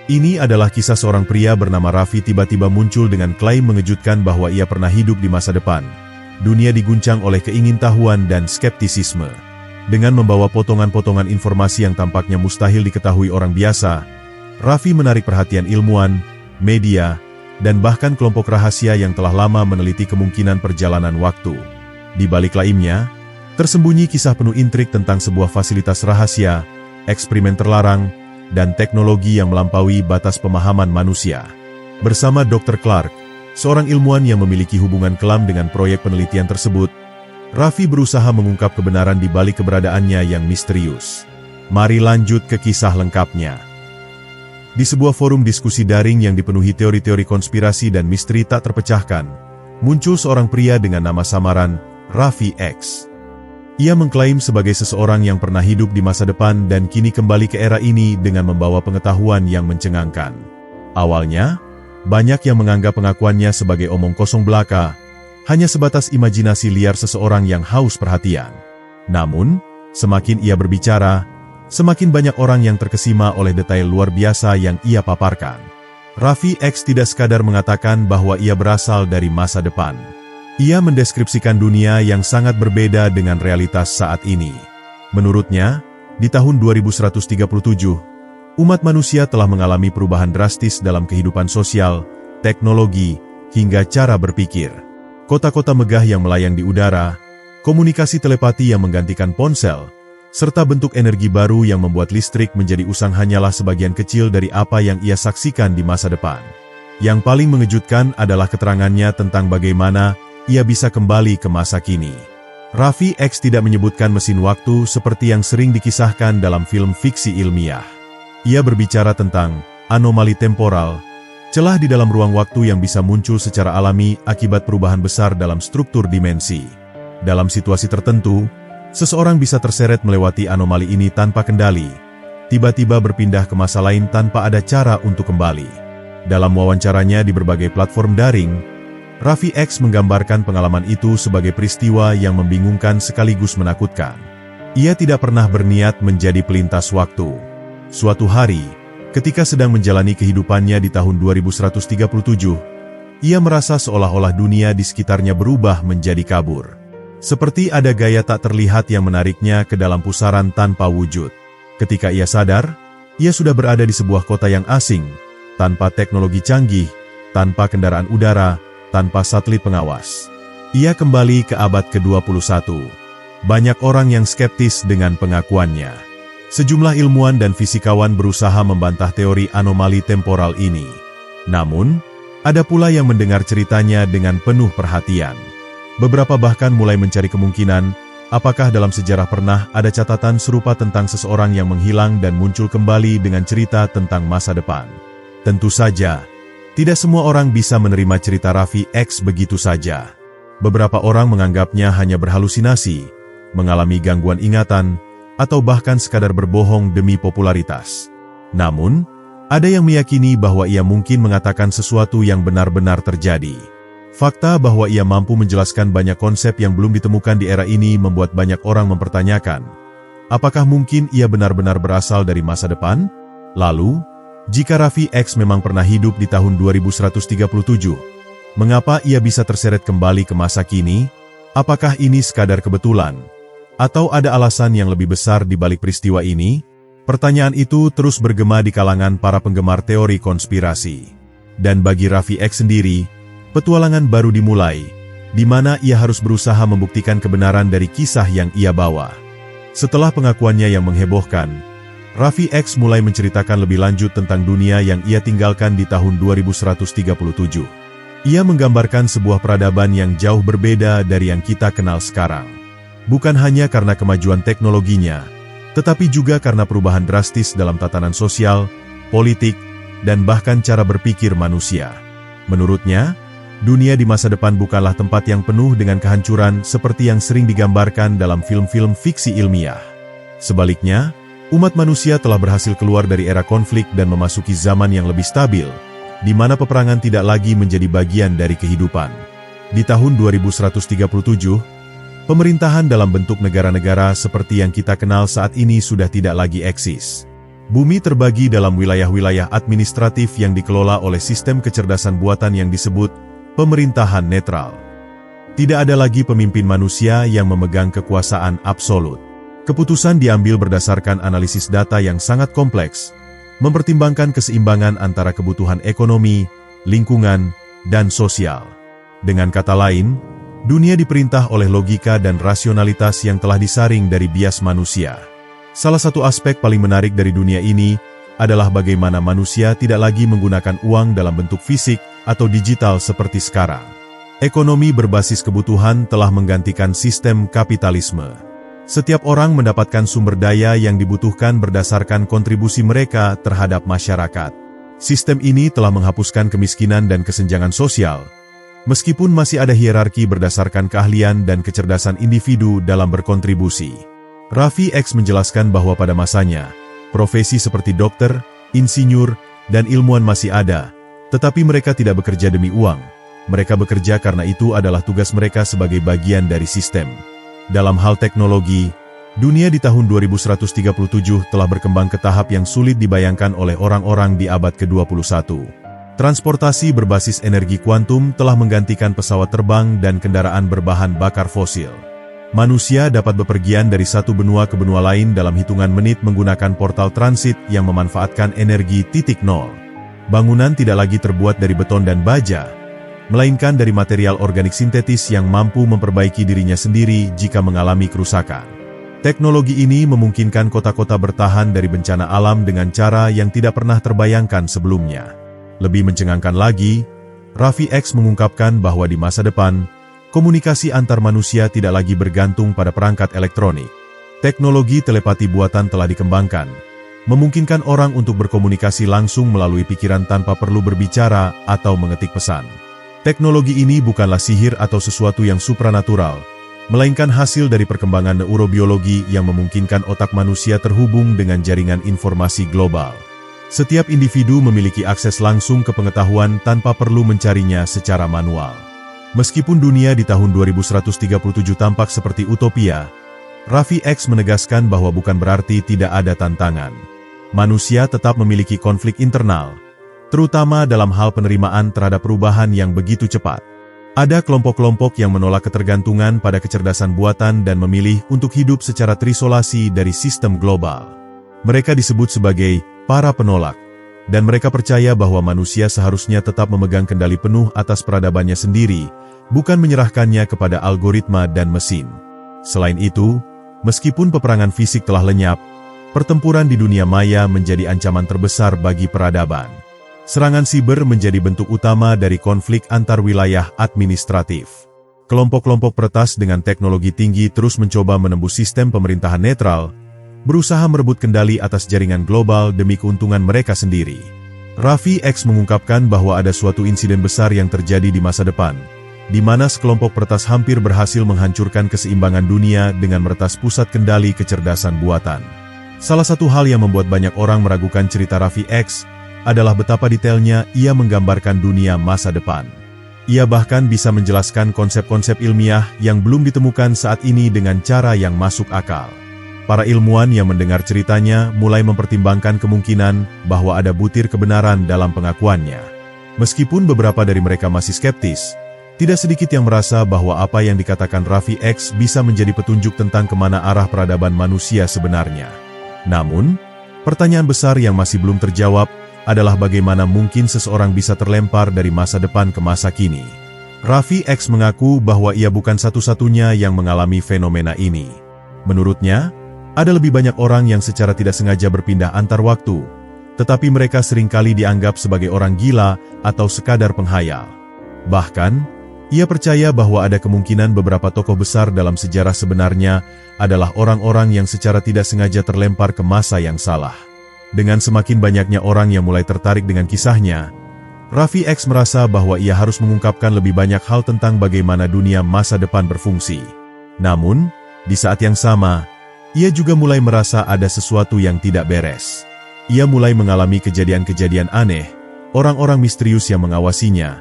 Ini adalah kisah seorang pria bernama Raffi tiba-tiba muncul dengan klaim mengejutkan bahwa ia pernah hidup di masa depan. Dunia diguncang oleh keingintahuan dan skeptisisme. Dengan membawa potongan-potongan informasi yang tampaknya mustahil diketahui orang biasa, Raffi menarik perhatian ilmuwan, media, dan bahkan kelompok rahasia yang telah lama meneliti kemungkinan perjalanan waktu. Di balik klaimnya, tersembunyi kisah penuh intrik tentang sebuah fasilitas rahasia, eksperimen terlarang, dan teknologi yang melampaui batas pemahaman manusia. Bersama Dr. Clark, seorang ilmuwan yang memiliki hubungan kelam dengan proyek penelitian tersebut, Raffi berusaha mengungkap kebenaran di balik keberadaannya yang misterius. Mari lanjut ke kisah lengkapnya. Di sebuah forum diskusi daring yang dipenuhi teori-teori konspirasi dan misteri tak terpecahkan, muncul seorang pria dengan nama samaran, Raffi X. Ia mengklaim sebagai seseorang yang pernah hidup di masa depan dan kini kembali ke era ini dengan membawa pengetahuan yang mencengangkan. Awalnya, banyak yang menganggap pengakuannya sebagai omong kosong belaka, hanya sebatas imajinasi liar seseorang yang haus perhatian. Namun, semakin ia berbicara, semakin banyak orang yang terkesima oleh detail luar biasa yang ia paparkan. Raffi X tidak sekadar mengatakan bahwa ia berasal dari masa depan. Ia mendeskripsikan dunia yang sangat berbeda dengan realitas saat ini. Menurutnya, di tahun 2137, umat manusia telah mengalami perubahan drastis dalam kehidupan sosial, teknologi, hingga cara berpikir. Kota-kota megah yang melayang di udara, komunikasi telepati yang menggantikan ponsel, serta bentuk energi baru yang membuat listrik menjadi usang hanyalah sebagian kecil dari apa yang ia saksikan di masa depan. Yang paling mengejutkan adalah keterangannya tentang bagaimana ia bisa kembali ke masa kini. Raffi X tidak menyebutkan mesin waktu seperti yang sering dikisahkan dalam film fiksi ilmiah. Ia berbicara tentang anomali temporal, celah di dalam ruang waktu yang bisa muncul secara alami akibat perubahan besar dalam struktur dimensi. Dalam situasi tertentu, seseorang bisa terseret melewati anomali ini tanpa kendali, tiba-tiba berpindah ke masa lain tanpa ada cara untuk kembali. Dalam wawancaranya di berbagai platform daring, Raffi X menggambarkan pengalaman itu sebagai peristiwa yang membingungkan sekaligus menakutkan. Ia tidak pernah berniat menjadi pelintas waktu. Suatu hari, ketika sedang menjalani kehidupannya di tahun 2137, ia merasa seolah-olah dunia di sekitarnya berubah menjadi kabur. Seperti ada gaya tak terlihat yang menariknya ke dalam pusaran tanpa wujud. Ketika ia sadar, ia sudah berada di sebuah kota yang asing, tanpa teknologi canggih, tanpa kendaraan udara, tanpa satelit pengawas. Ia kembali ke abad ke-21. Banyak orang yang skeptis dengan pengakuannya. Sejumlah ilmuwan dan fisikawan berusaha membantah teori anomali temporal ini. Namun, ada pula yang mendengar ceritanya dengan penuh perhatian. Beberapa bahkan mulai mencari kemungkinan, apakah dalam sejarah pernah ada catatan serupa tentang seseorang yang menghilang dan muncul kembali dengan cerita tentang masa depan. Tentu saja, tidak semua orang bisa menerima cerita Raffi X begitu saja. Beberapa orang menganggapnya hanya berhalusinasi, mengalami gangguan ingatan, atau bahkan sekadar berbohong demi popularitas. Namun, ada yang meyakini bahwa ia mungkin mengatakan sesuatu yang benar-benar terjadi. Fakta bahwa ia mampu menjelaskan banyak konsep yang belum ditemukan di era ini membuat banyak orang mempertanyakan, apakah mungkin ia benar-benar berasal dari masa depan? Lalu, jika Raffi X memang pernah hidup di tahun 2137, mengapa ia bisa terseret kembali ke masa kini? Apakah ini sekadar kebetulan? Atau ada alasan yang lebih besar di balik peristiwa ini? Pertanyaan itu terus bergema di kalangan para penggemar teori konspirasi. Dan bagi Raffi X sendiri, petualangan baru dimulai, di mana ia harus berusaha membuktikan kebenaran dari kisah yang ia bawa. Setelah pengakuannya yang menghebohkan, Raffi X mulai menceritakan lebih lanjut tentang dunia yang ia tinggalkan di tahun 2137. Ia menggambarkan sebuah peradaban yang jauh berbeda dari yang kita kenal sekarang. Bukan hanya karena kemajuan teknologinya, tetapi juga karena perubahan drastis dalam tatanan sosial, politik, dan bahkan cara berpikir manusia. Menurutnya, dunia di masa depan bukanlah tempat yang penuh dengan kehancuran seperti yang sering digambarkan dalam film-film fiksi ilmiah. Sebaliknya, umat manusia telah berhasil keluar dari era konflik dan memasuki zaman yang lebih stabil, di mana peperangan tidak lagi menjadi bagian dari kehidupan. Di tahun 2137, pemerintahan dalam bentuk negara-negara seperti yang kita kenal saat ini sudah tidak lagi eksis. Bumi terbagi dalam wilayah-wilayah administratif yang dikelola oleh sistem kecerdasan buatan yang disebut pemerintahan netral. Tidak ada lagi pemimpin manusia yang memegang kekuasaan absolut. Keputusan diambil berdasarkan analisis data yang sangat kompleks, mempertimbangkan keseimbangan antara kebutuhan ekonomi, lingkungan, dan sosial. Dengan kata lain, dunia diperintah oleh logika dan rasionalitas yang telah disaring dari bias manusia. Salah satu aspek paling menarik dari dunia ini adalah bagaimana manusia tidak lagi menggunakan uang dalam bentuk fisik atau digital seperti sekarang. Ekonomi berbasis kebutuhan telah menggantikan sistem kapitalisme. Setiap orang mendapatkan sumber daya yang dibutuhkan berdasarkan kontribusi mereka terhadap masyarakat. Sistem ini telah menghapuskan kemiskinan dan kesenjangan sosial, meskipun masih ada hierarki berdasarkan keahlian dan kecerdasan individu dalam berkontribusi. Raffi X menjelaskan bahwa pada masanya, profesi seperti dokter, insinyur, dan ilmuwan masih ada, tetapi mereka tidak bekerja demi uang. Mereka bekerja karena itu adalah tugas mereka sebagai bagian dari sistem. Dalam hal teknologi, dunia di tahun 2137 telah berkembang ke tahap yang sulit dibayangkan oleh orang-orang di abad ke-21. Transportasi berbasis energi kuantum telah menggantikan pesawat terbang dan kendaraan berbahan bakar fosil. Manusia dapat bepergian dari satu benua ke benua lain dalam hitungan menit menggunakan portal transit yang memanfaatkan energi titik nol. Bangunan tidak lagi terbuat dari beton dan baja, melainkan dari material organik sintetis yang mampu memperbaiki dirinya sendiri jika mengalami kerusakan. Teknologi ini memungkinkan kota-kota bertahan dari bencana alam dengan cara yang tidak pernah terbayangkan sebelumnya. Lebih mencengangkan lagi, Raffi X mengungkapkan bahwa di masa depan, komunikasi antar manusia tidak lagi bergantung pada perangkat elektronik. Teknologi telepati buatan telah dikembangkan, memungkinkan orang untuk berkomunikasi langsung melalui pikiran tanpa perlu berbicara atau mengetik pesan. Teknologi ini bukanlah sihir atau sesuatu yang supranatural, melainkan hasil dari perkembangan neurobiologi yang memungkinkan otak manusia terhubung dengan jaringan informasi global. Setiap individu memiliki akses langsung ke pengetahuan tanpa perlu mencarinya secara manual. Meskipun dunia di tahun 2137 tampak seperti utopia, Raffi X menegaskan bahwa bukan berarti tidak ada tantangan. Manusia tetap memiliki konflik internal, terutama dalam hal penerimaan terhadap perubahan yang begitu cepat. Ada kelompok-kelompok yang menolak ketergantungan pada kecerdasan buatan dan memilih untuk hidup secara terisolasi dari sistem global. Mereka disebut sebagai para penolak, dan mereka percaya bahwa manusia seharusnya tetap memegang kendali penuh atas peradabannya sendiri, bukan menyerahkannya kepada algoritma dan mesin. Selain itu, meskipun peperangan fisik telah lenyap, pertempuran di dunia maya menjadi ancaman terbesar bagi peradaban. Serangan siber menjadi bentuk utama dari konflik antar wilayah administratif. Kelompok-kelompok peretas dengan teknologi tinggi terus mencoba menembus sistem pemerintahan netral, berusaha merebut kendali atas jaringan global demi keuntungan mereka sendiri. Raffi X mengungkapkan bahwa ada suatu insiden besar yang terjadi di masa depan, di mana sekelompok peretas hampir berhasil menghancurkan keseimbangan dunia dengan meretas pusat kendali kecerdasan buatan. Salah satu hal yang membuat banyak orang meragukan cerita Raffi X adalah betapa detailnya ia menggambarkan dunia masa depan. Ia bahkan bisa menjelaskan konsep-konsep ilmiah yang belum ditemukan saat ini dengan cara yang masuk akal. Para ilmuwan yang mendengar ceritanya mulai mempertimbangkan kemungkinan bahwa ada butir kebenaran dalam pengakuannya. Meskipun beberapa dari mereka masih skeptis, tidak sedikit yang merasa bahwa apa yang dikatakan Raffi X bisa menjadi petunjuk tentang kemana arah peradaban manusia sebenarnya. Namun, pertanyaan besar yang masih belum terjawab adalah bagaimana mungkin seseorang bisa terlempar dari masa depan ke masa kini. Raffi X mengaku bahwa ia bukan satu-satunya yang mengalami fenomena ini. Menurutnya, ada lebih banyak orang yang secara tidak sengaja berpindah antar waktu, tetapi mereka seringkali dianggap sebagai orang gila atau sekadar penghayal. Bahkan, ia percaya bahwa ada kemungkinan beberapa tokoh besar dalam sejarah sebenarnya adalah orang-orang yang secara tidak sengaja terlempar ke masa yang salah. Dengan semakin banyaknya orang yang mulai tertarik dengan kisahnya, Raffi X merasa bahwa ia harus mengungkapkan lebih banyak hal tentang bagaimana dunia masa depan berfungsi. Namun, di saat yang sama, ia juga mulai merasa ada sesuatu yang tidak beres. Ia mulai mengalami kejadian-kejadian aneh, orang-orang misterius yang mengawasinya,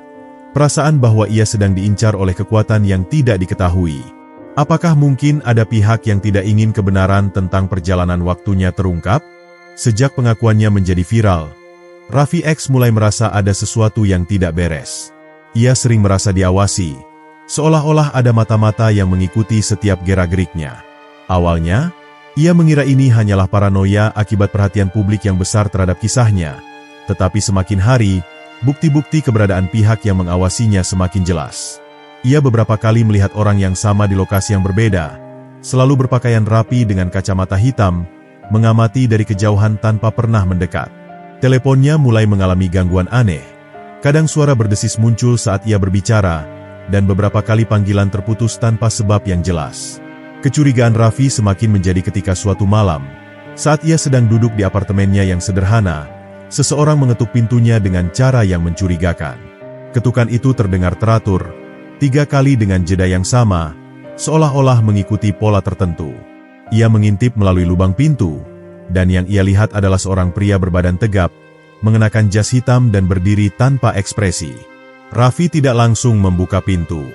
perasaan bahwa ia sedang diincar oleh kekuatan yang tidak diketahui. Apakah mungkin ada pihak yang tidak ingin kebenaran tentang perjalanan waktunya terungkap? Sejak pengakuannya menjadi viral, Raffi X mulai merasa ada sesuatu yang tidak beres. Ia sering merasa diawasi, seolah-olah ada mata-mata yang mengikuti setiap gerak-geriknya. Awalnya, ia mengira ini hanyalah paranoia akibat perhatian publik yang besar terhadap kisahnya. Tetapi semakin hari, bukti-bukti keberadaan pihak yang mengawasinya semakin jelas. Ia beberapa kali melihat orang yang sama di lokasi yang berbeda, selalu berpakaian rapi dengan kacamata hitam, mengamati dari kejauhan tanpa pernah mendekat. Teleponnya mulai mengalami gangguan aneh. Kadang suara berdesis muncul saat ia berbicara, dan beberapa kali panggilan terputus tanpa sebab yang jelas. Kecurigaan Raffi semakin menjadi ketika suatu malam, saat ia sedang duduk di apartemennya yang sederhana, seseorang mengetuk pintunya dengan cara yang mencurigakan. Ketukan itu terdengar teratur, 3 kali dengan jeda yang sama, seolah-olah mengikuti pola tertentu. Ia mengintip melalui lubang pintu, dan yang ia lihat adalah seorang pria berbadan tegap, mengenakan jas hitam dan berdiri tanpa ekspresi. Raffi tidak langsung membuka pintu.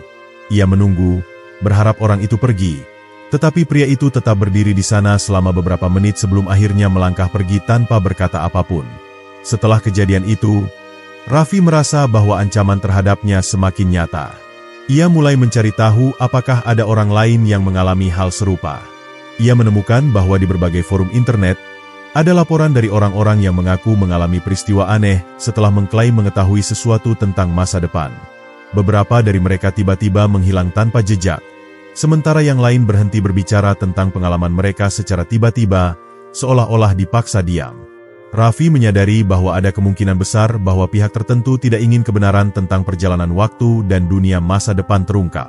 Ia menunggu, berharap orang itu pergi. Tetapi pria itu tetap berdiri di sana selama beberapa menit sebelum akhirnya melangkah pergi tanpa berkata apapun. Setelah kejadian itu, Raffi merasa bahwa ancaman terhadapnya semakin nyata. Ia mulai mencari tahu apakah ada orang lain yang mengalami hal serupa. Ia menemukan bahwa di berbagai forum internet, ada laporan dari orang-orang yang mengaku mengalami peristiwa aneh setelah mengklaim mengetahui sesuatu tentang masa depan. Beberapa dari mereka tiba-tiba menghilang tanpa jejak, sementara yang lain berhenti berbicara tentang pengalaman mereka secara tiba-tiba, seolah-olah dipaksa diam. Raffi menyadari bahwa ada kemungkinan besar bahwa pihak tertentu tidak ingin kebenaran tentang perjalanan waktu dan dunia masa depan terungkap.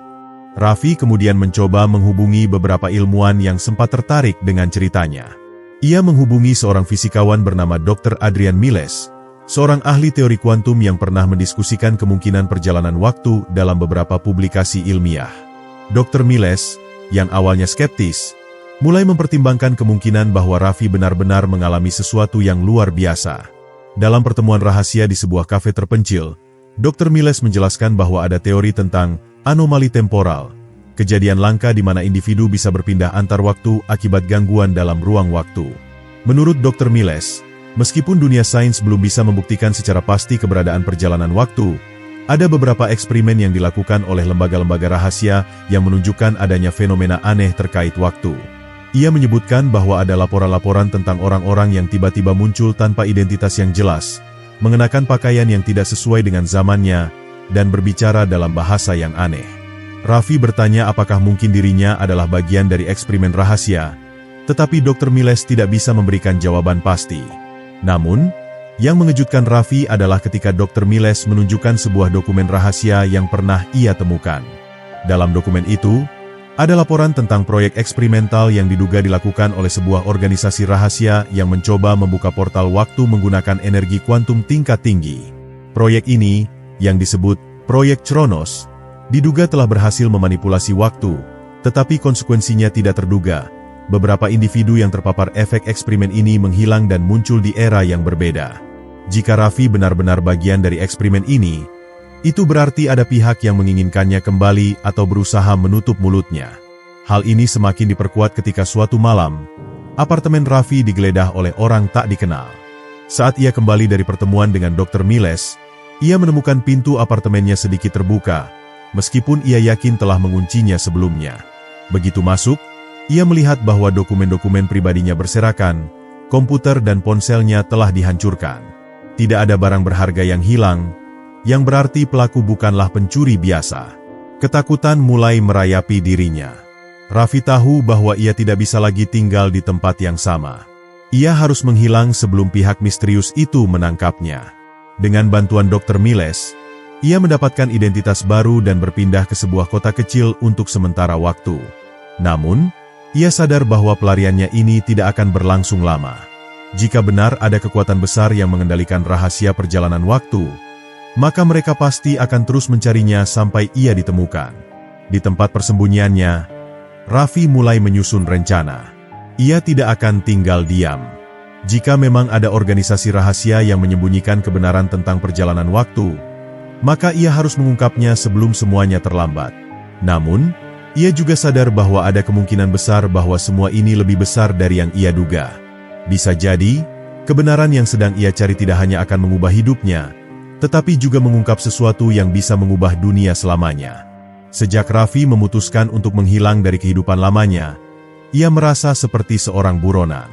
Raffi kemudian mencoba menghubungi beberapa ilmuwan yang sempat tertarik dengan ceritanya. Ia menghubungi seorang fisikawan bernama Dr. Adrian Miles, seorang ahli teori kuantum yang pernah mendiskusikan kemungkinan perjalanan waktu dalam beberapa publikasi ilmiah. Dr. Miles, yang awalnya skeptis, mulai mempertimbangkan kemungkinan bahwa Raffi benar-benar mengalami sesuatu yang luar biasa. Dalam pertemuan rahasia di sebuah kafe terpencil, Dr. Miles menjelaskan bahwa ada teori tentang anomali temporal, kejadian langka di mana individu bisa berpindah antar waktu akibat gangguan dalam ruang waktu. Menurut Dr. Miles, meskipun dunia sains belum bisa membuktikan secara pasti keberadaan perjalanan waktu, ada beberapa eksperimen yang dilakukan oleh lembaga-lembaga rahasia yang menunjukkan adanya fenomena aneh terkait waktu. Ia menyebutkan bahwa ada laporan-laporan tentang orang-orang yang tiba-tiba muncul tanpa identitas yang jelas, mengenakan pakaian yang tidak sesuai dengan zamannya, dan berbicara dalam bahasa yang aneh. Raffi bertanya apakah mungkin dirinya adalah bagian dari eksperimen rahasia, tetapi Dr. Miles tidak bisa memberikan jawaban pasti. Namun, yang mengejutkan Raffi adalah ketika Dr. Miles menunjukkan sebuah dokumen rahasia yang pernah ia temukan. Dalam dokumen itu, ada laporan tentang proyek eksperimental yang diduga dilakukan oleh sebuah organisasi rahasia yang mencoba membuka portal waktu menggunakan energi kuantum tingkat tinggi. Proyek ini, yang disebut Proyek Chronos, diduga telah berhasil memanipulasi waktu, tetapi konsekuensinya tidak terduga. Beberapa individu yang terpapar efek eksperimen ini menghilang dan muncul di era yang berbeda. Jika Raffi benar-benar bagian dari eksperimen ini, itu berarti ada pihak yang menginginkannya kembali atau berusaha menutup mulutnya. Hal ini semakin diperkuat ketika suatu malam, apartemen Raffi digeledah oleh orang tak dikenal. Saat ia kembali dari pertemuan dengan Dr. Miles, ia menemukan pintu apartemennya sedikit terbuka, meskipun ia yakin telah menguncinya sebelumnya. Begitu masuk, ia melihat bahwa dokumen-dokumen pribadinya berserakan, komputer dan ponselnya telah dihancurkan. Tidak ada barang berharga yang hilang, yang berarti pelaku bukanlah pencuri biasa. Ketakutan mulai merayapi dirinya. Raffi tahu bahwa ia tidak bisa lagi tinggal di tempat yang sama. Ia harus menghilang sebelum pihak misterius itu menangkapnya. Dengan bantuan Dr. Miles, ia mendapatkan identitas baru dan berpindah ke sebuah kota kecil untuk sementara waktu. Namun, ia sadar bahwa pelariannya ini tidak akan berlangsung lama. Jika benar ada kekuatan besar yang mengendalikan rahasia perjalanan waktu, maka mereka pasti akan terus mencarinya sampai ia ditemukan. Di tempat persembunyiannya, Raffi mulai menyusun rencana. Ia tidak akan tinggal diam. Jika memang ada organisasi rahasia yang menyembunyikan kebenaran tentang perjalanan waktu, maka ia harus mengungkapnya sebelum semuanya terlambat. Namun, ia juga sadar bahwa ada kemungkinan besar bahwa semua ini lebih besar dari yang ia duga. Bisa jadi, Kebenaran yang sedang ia cari tidak hanya akan mengubah hidupnya, tetapi juga mengungkap sesuatu yang bisa mengubah dunia selamanya. Sejak Raffi memutuskan untuk menghilang dari kehidupan lamanya, ia merasa seperti seorang buronan.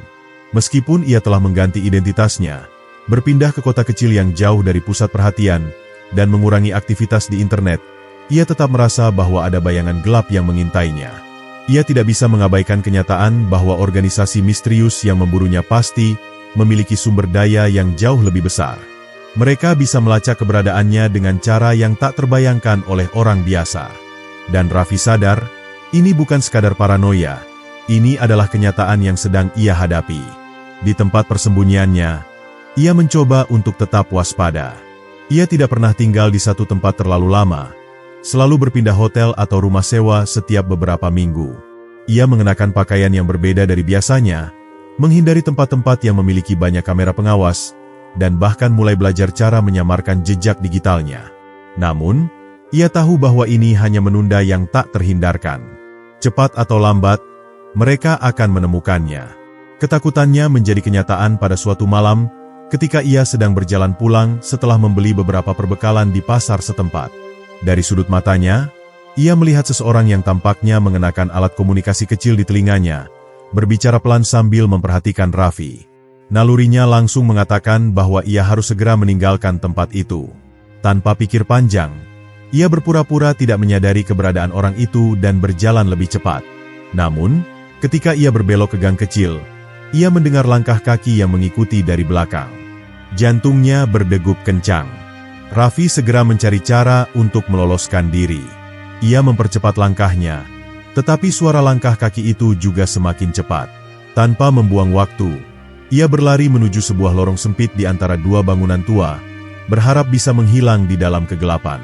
Meskipun ia telah mengganti identitasnya, berpindah ke kota kecil yang jauh dari pusat perhatian, dan mengurangi aktivitas di internet, ia tetap merasa bahwa ada bayangan gelap yang mengintainya. Ia tidak bisa mengabaikan kenyataan bahwa organisasi misterius yang memburunya pasti memiliki sumber daya yang jauh lebih besar. Mereka bisa melacak keberadaannya dengan cara yang tak terbayangkan oleh orang biasa. Dan Raffi sadar, ini bukan sekadar paranoia, ini adalah kenyataan yang sedang ia hadapi. Di tempat persembunyiannya, ia mencoba untuk tetap waspada. Ia tidak pernah tinggal di satu tempat terlalu lama, selalu berpindah hotel atau rumah sewa setiap beberapa minggu. Ia mengenakan pakaian yang berbeda dari biasanya, menghindari tempat-tempat yang memiliki banyak kamera pengawas, dan bahkan mulai belajar cara menyamarkan jejak digitalnya. Namun, ia tahu bahwa ini hanya menunda yang tak terhindarkan. Cepat atau lambat, mereka akan menemukannya. Ketakutannya menjadi kenyataan pada suatu malam, ketika ia sedang berjalan pulang setelah membeli beberapa perbekalan di pasar setempat. Dari sudut matanya, ia melihat seseorang yang tampaknya mengenakan alat komunikasi kecil di telinganya, berbicara pelan sambil memperhatikan Raffi. Nalurinya langsung mengatakan bahwa ia harus segera meninggalkan tempat itu. Tanpa pikir panjang, ia berpura-pura tidak menyadari keberadaan orang itu dan berjalan lebih cepat. Namun, ketika ia berbelok ke gang kecil, ia mendengar langkah kaki yang mengikuti dari belakang. Jantungnya berdegup kencang. Raffi segera mencari cara untuk meloloskan diri. Ia mempercepat langkahnya, tetapi suara langkah kaki itu juga semakin cepat. Tanpa membuang waktu, ia berlari menuju sebuah lorong sempit di antara dua bangunan tua, berharap bisa menghilang di dalam kegelapan.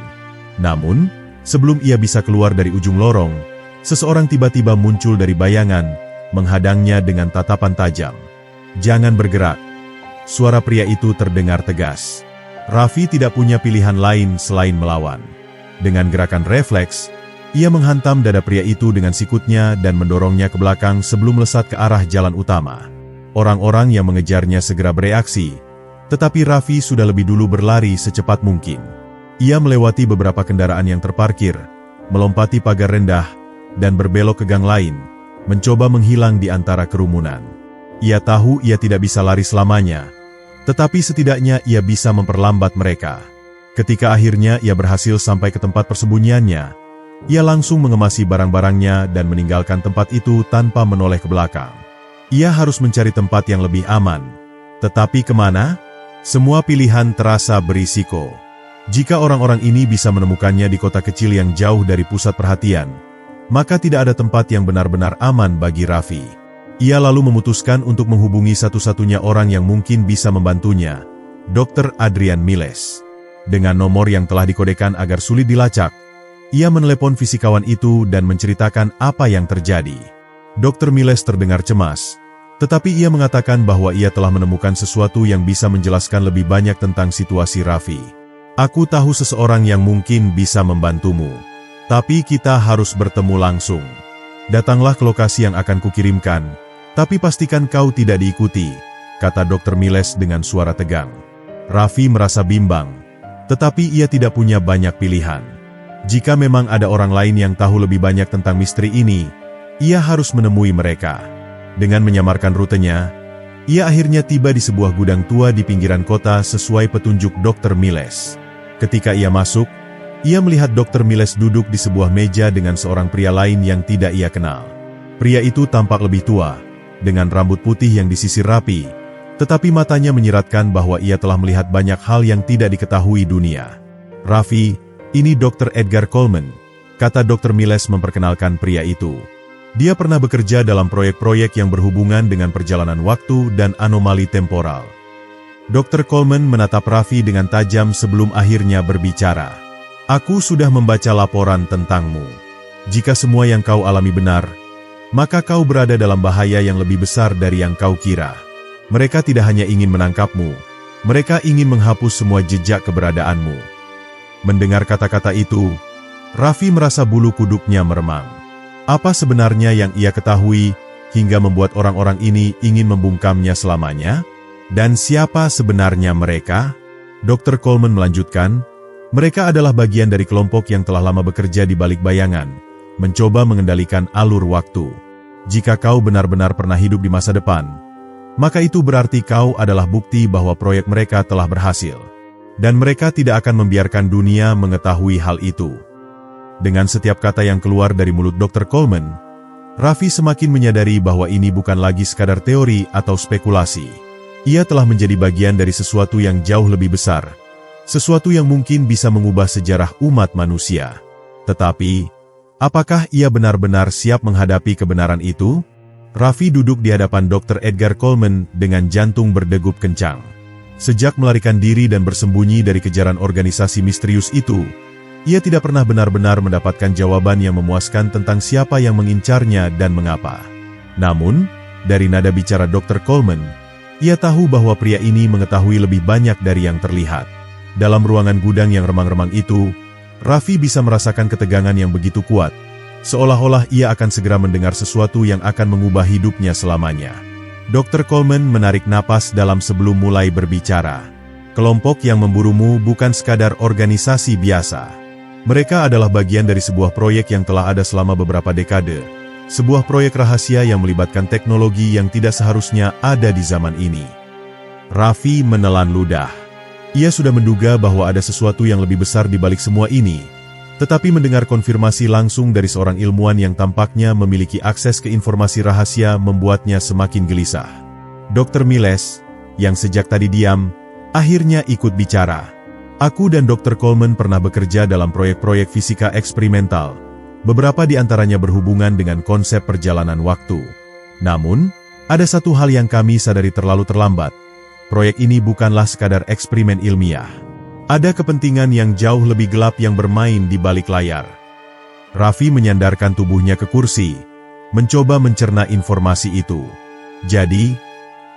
Namun, sebelum ia bisa keluar dari ujung lorong, seseorang tiba-tiba muncul dari bayangan, menghadangnya dengan tatapan tajam. "Jangan bergerak." Suara pria itu terdengar tegas. Raffi tidak punya pilihan lain selain melawan. Dengan gerakan refleks, ia menghantam dada pria itu dengan sikutnya dan mendorongnya ke belakang sebelum melesat ke arah jalan utama. Orang-orang yang mengejarnya segera bereaksi, tetapi Raffi sudah lebih dulu berlari secepat mungkin. Ia melewati beberapa kendaraan yang terparkir, melompati pagar rendah, dan berbelok ke gang lain, mencoba menghilang di antara kerumunan. Ia tahu ia tidak bisa lari selamanya, tetapi setidaknya ia bisa memperlambat mereka. Ketika akhirnya ia berhasil sampai ke tempat persembunyiannya, ia langsung mengemasi barang-barangnya dan meninggalkan tempat itu tanpa menoleh ke belakang. Ia harus mencari tempat yang lebih aman. Tetapi kemana? Semua pilihan terasa berisiko. Jika orang-orang ini bisa menemukannya di kota kecil yang jauh dari pusat perhatian, maka tidak ada tempat yang benar-benar aman bagi Raffi. Ia lalu memutuskan untuk menghubungi satu-satunya orang yang mungkin bisa membantunya, Dr. Adrian Miles. Dengan nomor yang telah dikodekan agar sulit dilacak, ia menelepon fisikawan itu dan menceritakan apa yang terjadi. Dr. Miles terdengar cemas, tetapi ia mengatakan bahwa ia telah menemukan sesuatu yang bisa menjelaskan lebih banyak tentang situasi Raffi. "Aku tahu seseorang yang mungkin bisa membantumu, tapi kita harus bertemu langsung. Datanglah ke lokasi yang akan kukirimkan, tapi pastikan kau tidak diikuti," kata Dr. Miles dengan suara tegang. Raffi merasa bimbang, tetapi ia tidak punya banyak pilihan. Jika memang ada orang lain yang tahu lebih banyak tentang misteri ini, ia harus menemui mereka. Dengan menyamarkan rutenya, ia akhirnya tiba di sebuah gudang tua di pinggiran kota sesuai petunjuk Dr. Miles. Ketika ia masuk, ia melihat Dr. Miles duduk di sebuah meja dengan seorang pria lain yang tidak ia kenal. Pria itu tampak lebih tua, dengan rambut putih yang disisir rapi, tetapi matanya menyiratkan bahwa ia telah melihat banyak hal yang tidak diketahui dunia. "Raffi, ini Dr. Edgar Coleman," kata Dr. Miles memperkenalkan pria itu. Dia pernah bekerja dalam proyek-proyek yang berhubungan dengan perjalanan waktu dan anomali temporal. Dr. Coleman menatap Raffi dengan tajam sebelum akhirnya berbicara. "Aku sudah membaca laporan tentangmu. Jika semua yang kau alami benar, maka kau berada dalam bahaya yang lebih besar dari yang kau kira. Mereka tidak hanya ingin menangkapmu, mereka ingin menghapus semua jejak keberadaanmu." Mendengar kata-kata itu, Raffi merasa bulu kuduknya meremang. Apa sebenarnya yang ia ketahui hingga membuat orang-orang ini ingin membungkamnya selamanya? Dan siapa sebenarnya mereka? Dr. Coleman melanjutkan, mereka adalah bagian dari kelompok yang telah lama bekerja di balik bayangan, mencoba mengendalikan alur waktu. Jika kau benar-benar pernah hidup di masa depan, maka itu berarti kau adalah bukti bahwa proyek mereka telah berhasil. Dan mereka tidak akan membiarkan dunia mengetahui hal itu. Dengan setiap kata yang keluar dari mulut Dr. Coleman, Raffi semakin menyadari bahwa ini bukan lagi sekadar teori atau spekulasi. Ia telah menjadi bagian dari sesuatu yang jauh lebih besar, sesuatu yang mungkin bisa mengubah sejarah umat manusia. Tetapi, apakah ia benar-benar siap menghadapi kebenaran itu? Raffi duduk di hadapan Dr. Edgar Coleman dengan jantung berdegup kencang. Sejak melarikan diri dan bersembunyi dari kejaran organisasi misterius itu, ia tidak pernah benar-benar mendapatkan jawaban yang memuaskan tentang siapa yang mengincarnya dan mengapa. Namun, dari nada bicara Dr. Coleman, ia tahu bahwa pria ini mengetahui lebih banyak dari yang terlihat. Dalam ruangan gudang yang remang-remang itu, Raffi bisa merasakan ketegangan yang begitu kuat, seolah-olah ia akan segera mendengar sesuatu yang akan mengubah hidupnya selamanya. Dr. Coleman menarik napas dalam sebelum mulai berbicara. Kelompok yang memburumu bukan sekadar organisasi biasa. Mereka adalah bagian dari sebuah proyek yang telah ada selama beberapa dekade. Sebuah proyek rahasia yang melibatkan teknologi yang tidak seharusnya ada di zaman ini. Raffi menelan ludah. Ia sudah menduga bahwa ada sesuatu yang lebih besar di balik semua ini, tetapi mendengar konfirmasi langsung dari seorang ilmuwan yang tampaknya memiliki akses ke informasi rahasia membuatnya semakin gelisah. Dr. Miles, yang sejak tadi diam, akhirnya ikut bicara. Aku dan Dr. Coleman pernah bekerja dalam proyek-proyek fisika eksperimental. Beberapa di antaranya berhubungan dengan konsep perjalanan waktu. Namun, ada satu hal yang kami sadari terlalu terlambat. Proyek ini bukanlah sekadar eksperimen ilmiah. Ada kepentingan yang jauh lebih gelap yang bermain di balik layar. Raffi menyandarkan tubuhnya ke kursi, mencoba mencerna informasi itu. Jadi,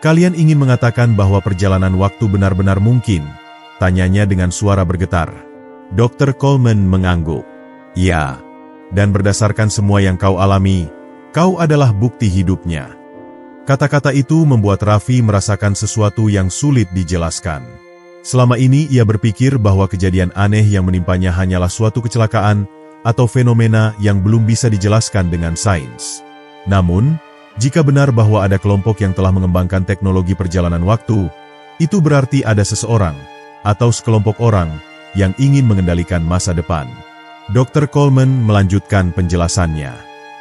kalian ingin mengatakan bahwa perjalanan waktu benar-benar mungkin? Tanyanya dengan suara bergetar. Dr. Coleman mengangguk. Ya. Dan berdasarkan semua yang kau alami, kau adalah bukti hidupnya. Kata-kata itu membuat Raffi merasakan sesuatu yang sulit dijelaskan. Selama ini ia berpikir bahwa kejadian aneh yang menimpanya hanyalah suatu kecelakaan atau fenomena yang belum bisa dijelaskan dengan sains. Namun, jika benar bahwa ada kelompok yang telah mengembangkan teknologi perjalanan waktu, itu berarti ada seseorang atau sekelompok orang yang ingin mengendalikan masa depan. Dr. Coleman melanjutkan penjelasannya.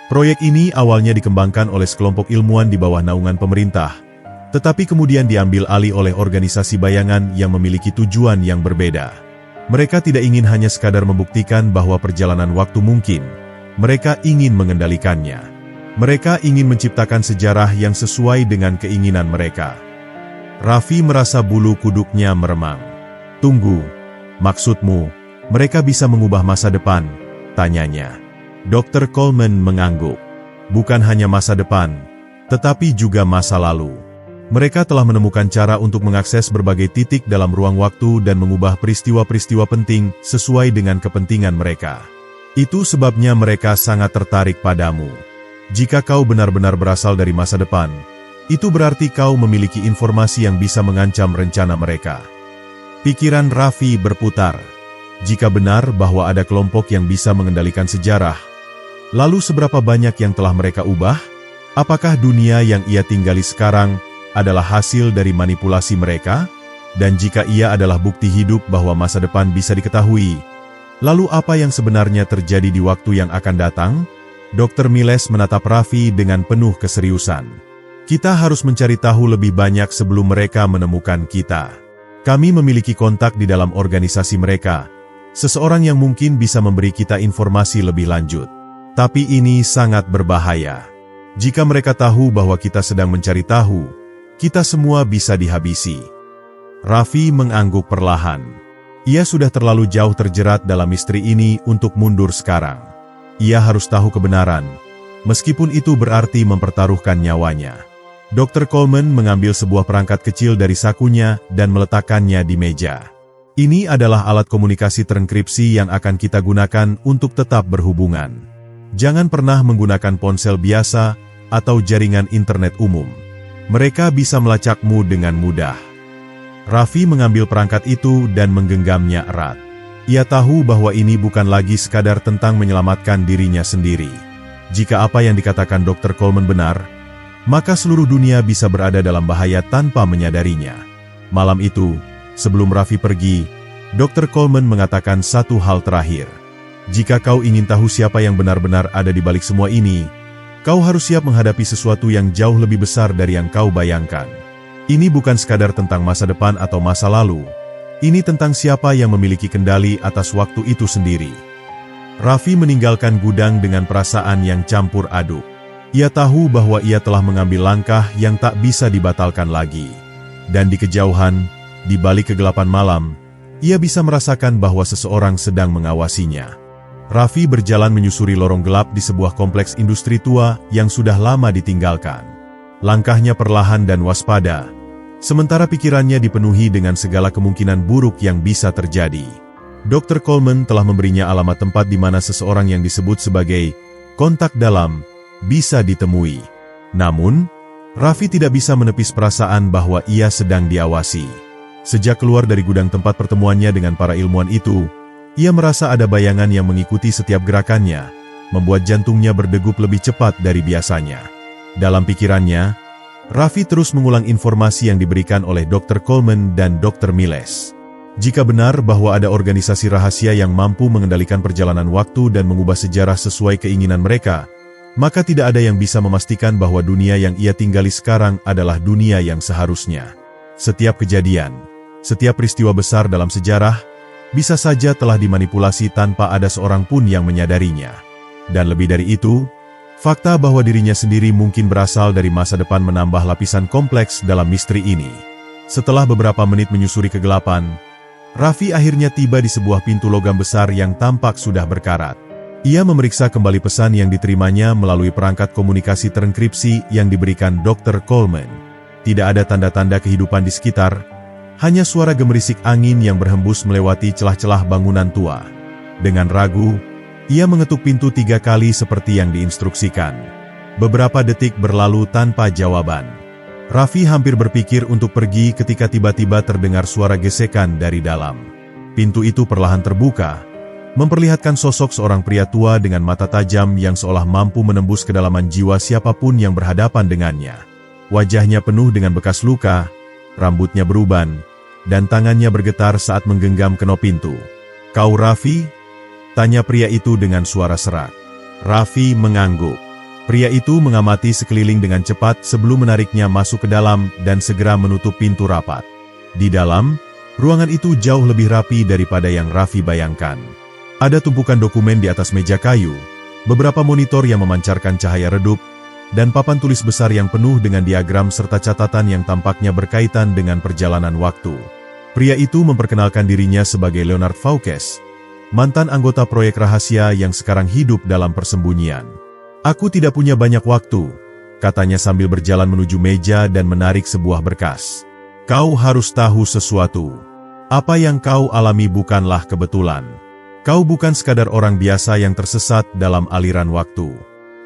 Proyek ini awalnya dikembangkan oleh sekelompok ilmuwan di bawah naungan pemerintah, tetapi kemudian diambil alih oleh organisasi bayangan yang memiliki tujuan yang berbeda. Mereka tidak ingin hanya sekadar membuktikan bahwa perjalanan waktu mungkin, mereka ingin mengendalikannya. Mereka ingin menciptakan sejarah yang sesuai dengan keinginan mereka. Raffi merasa bulu kuduknya meremang. Tunggu, maksudmu? Mereka bisa mengubah masa depan, tanyanya. Dr. Coleman mengangguk. Bukan hanya masa depan, tetapi juga masa lalu. Mereka telah menemukan cara untuk mengakses berbagai titik dalam ruang waktu dan mengubah peristiwa-peristiwa penting sesuai dengan kepentingan mereka. Itu sebabnya mereka sangat tertarik padamu. Jika kau benar-benar berasal dari masa depan, itu berarti kau memiliki informasi yang bisa mengancam rencana mereka. Pikiran Raffi berputar. Jika benar bahwa ada kelompok yang bisa mengendalikan sejarah, lalu seberapa banyak yang telah mereka ubah? Apakah dunia yang ia tinggali sekarang adalah hasil dari manipulasi mereka? Dan jika ia adalah bukti hidup bahwa masa depan bisa diketahui, lalu apa yang sebenarnya terjadi di waktu yang akan datang? Dr. Miles menatap Raffi dengan penuh keseriusan. Kita harus mencari tahu lebih banyak sebelum mereka menemukan kita. Kami memiliki kontak di dalam organisasi mereka. Seseorang yang mungkin bisa memberi kita informasi lebih lanjut. Tapi ini sangat berbahaya. Jika mereka tahu bahwa kita sedang mencari tahu, kita semua bisa dihabisi. Raffi mengangguk perlahan. Ia sudah terlalu jauh terjerat dalam misteri ini untuk mundur sekarang. Ia harus tahu kebenaran, meskipun itu berarti mempertaruhkan nyawanya. Dr. Coleman mengambil sebuah perangkat kecil dari sakunya dan meletakkannya di meja. Ini adalah alat komunikasi terenkripsi yang akan kita gunakan untuk tetap berhubungan. Jangan pernah menggunakan ponsel biasa atau jaringan internet umum. Mereka bisa melacakmu dengan mudah. Raffi mengambil perangkat itu dan menggenggamnya erat. Ia tahu bahwa ini bukan lagi sekadar tentang menyelamatkan dirinya sendiri. Jika apa yang dikatakan Dr. Coleman benar, maka seluruh dunia bisa berada dalam bahaya tanpa menyadarinya. Malam itu, sebelum Raffi pergi, Dr. Coleman mengatakan satu hal terakhir. Jika kau ingin tahu siapa yang benar-benar ada di balik semua ini, kau harus siap menghadapi sesuatu yang jauh lebih besar dari yang kau bayangkan. Ini bukan sekadar tentang masa depan atau masa lalu. Ini tentang siapa yang memiliki kendali atas waktu itu sendiri. Raffi meninggalkan gudang dengan perasaan yang campur aduk. Ia tahu bahwa ia telah mengambil langkah yang tak bisa dibatalkan lagi. Dan di kejauhan, di balik kegelapan malam, ia bisa merasakan bahwa seseorang sedang mengawasinya. Raffi berjalan menyusuri lorong gelap di sebuah kompleks industri tua yang sudah lama ditinggalkan. Langkahnya perlahan dan waspada, sementara pikirannya dipenuhi dengan segala kemungkinan buruk yang bisa terjadi. Dr. Coleman telah memberinya alamat tempat di mana seseorang yang disebut sebagai kontak dalam bisa ditemui. Namun, Raffi tidak bisa menepis perasaan bahwa ia sedang diawasi. Sejak keluar dari gudang tempat pertemuannya dengan para ilmuwan itu, ia merasa ada bayangan yang mengikuti setiap gerakannya, membuat jantungnya berdegup lebih cepat dari biasanya. Dalam pikirannya, Raffi terus mengulang informasi yang diberikan oleh Dr. Coleman dan Dr. Miles. Jika benar bahwa ada organisasi rahasia yang mampu mengendalikan perjalanan waktu dan mengubah sejarah sesuai keinginan mereka, maka tidak ada yang bisa memastikan bahwa dunia yang ia tinggali sekarang adalah dunia yang seharusnya. Setiap kejadian, setiap peristiwa besar dalam sejarah, bisa saja telah dimanipulasi tanpa ada seorang pun yang menyadarinya. Dan lebih dari itu, fakta bahwa dirinya sendiri mungkin berasal dari masa depan menambah lapisan kompleks dalam misteri ini. Setelah beberapa menit menyusuri kegelapan, Raffi akhirnya tiba di sebuah pintu logam besar yang tampak sudah berkarat. Ia memeriksa kembali pesan yang diterimanya melalui perangkat komunikasi terenkripsi yang diberikan Dr. Coleman. Tidak ada tanda-tanda kehidupan di sekitar, hanya suara gemerisik angin yang berhembus melewati celah-celah bangunan tua. Dengan ragu, ia mengetuk pintu 3 kali seperti yang diinstruksikan. Beberapa detik berlalu tanpa jawaban. Raffi hampir berpikir untuk pergi ketika tiba-tiba terdengar suara gesekan dari dalam. Pintu itu perlahan terbuka, memperlihatkan sosok seorang pria tua dengan mata tajam yang seolah mampu menembus kedalaman jiwa siapapun yang berhadapan dengannya. Wajahnya penuh dengan bekas luka, rambutnya beruban, dan tangannya bergetar saat menggenggam kenop pintu. "Kau Raffi?" tanya pria itu dengan suara serak. Raffi mengangguk. Pria itu mengamati sekeliling dengan cepat sebelum menariknya masuk ke dalam dan segera menutup pintu rapat. Di dalam, ruangan itu jauh lebih rapi daripada yang Raffi bayangkan. Ada tumpukan dokumen di atas meja kayu, beberapa monitor yang memancarkan cahaya redup, dan papan tulis besar yang penuh dengan diagram serta catatan yang tampaknya berkaitan dengan perjalanan waktu. Pria itu memperkenalkan dirinya sebagai Leonard Vauques, mantan anggota proyek rahasia yang sekarang hidup dalam persembunyian. "Aku tidak punya banyak waktu," katanya sambil berjalan menuju meja dan menarik sebuah berkas. "Kau harus tahu sesuatu. Apa yang kau alami bukanlah kebetulan. Kau bukan sekadar orang biasa yang tersesat dalam aliran waktu.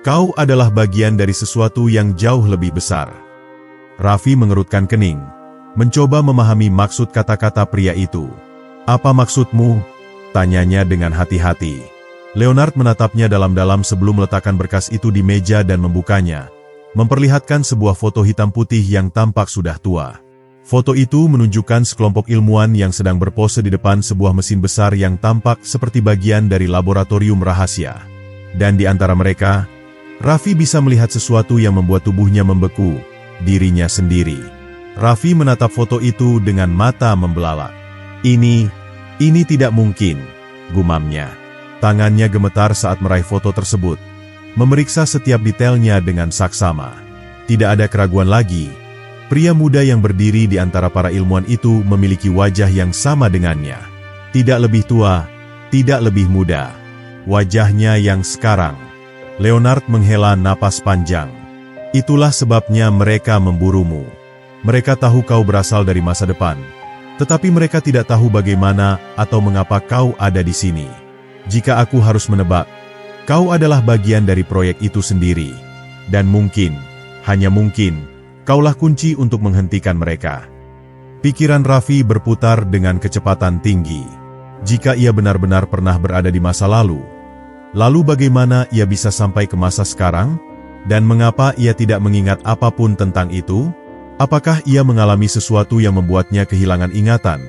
Kau adalah bagian dari sesuatu yang jauh lebih besar." Raffi mengerutkan kening, mencoba memahami maksud kata-kata pria itu. "Apa maksudmu?" tanyanya dengan hati-hati. Leonard menatapnya dalam-dalam sebelum meletakkan berkas itu di meja dan membukanya, memperlihatkan sebuah foto hitam putih yang tampak sudah tua. Foto itu menunjukkan sekelompok ilmuwan yang sedang berpose di depan sebuah mesin besar yang tampak seperti bagian dari laboratorium rahasia. Dan di antara mereka, Raffi bisa melihat sesuatu yang membuat tubuhnya membeku, dirinya sendiri. Raffi menatap foto itu dengan mata membelalak. Ini tidak mungkin," gumamnya. Tangannya gemetar saat meraih foto tersebut, memeriksa setiap detailnya dengan saksama. Tidak ada keraguan lagi. Pria muda yang berdiri di antara para ilmuwan itu memiliki wajah yang sama dengannya. Tidak lebih tua, tidak lebih muda. Wajahnya yang sekarang. Leonard menghela napas panjang. "Itulah sebabnya mereka memburumu. Mereka tahu kau berasal dari masa depan, tetapi mereka tidak tahu bagaimana atau mengapa kau ada di sini. Jika aku harus menebak, kau adalah bagian dari proyek itu sendiri. Dan mungkin, hanya mungkin, Kaulah kunci untuk menghentikan mereka. Pikiran Raffi berputar dengan kecepatan tinggi. Jika ia benar-benar pernah berada di masa lalu bagaimana ia bisa sampai ke masa sekarang? Dan mengapa ia tidak mengingat apapun tentang itu? Apakah ia mengalami sesuatu yang membuatnya kehilangan ingatan?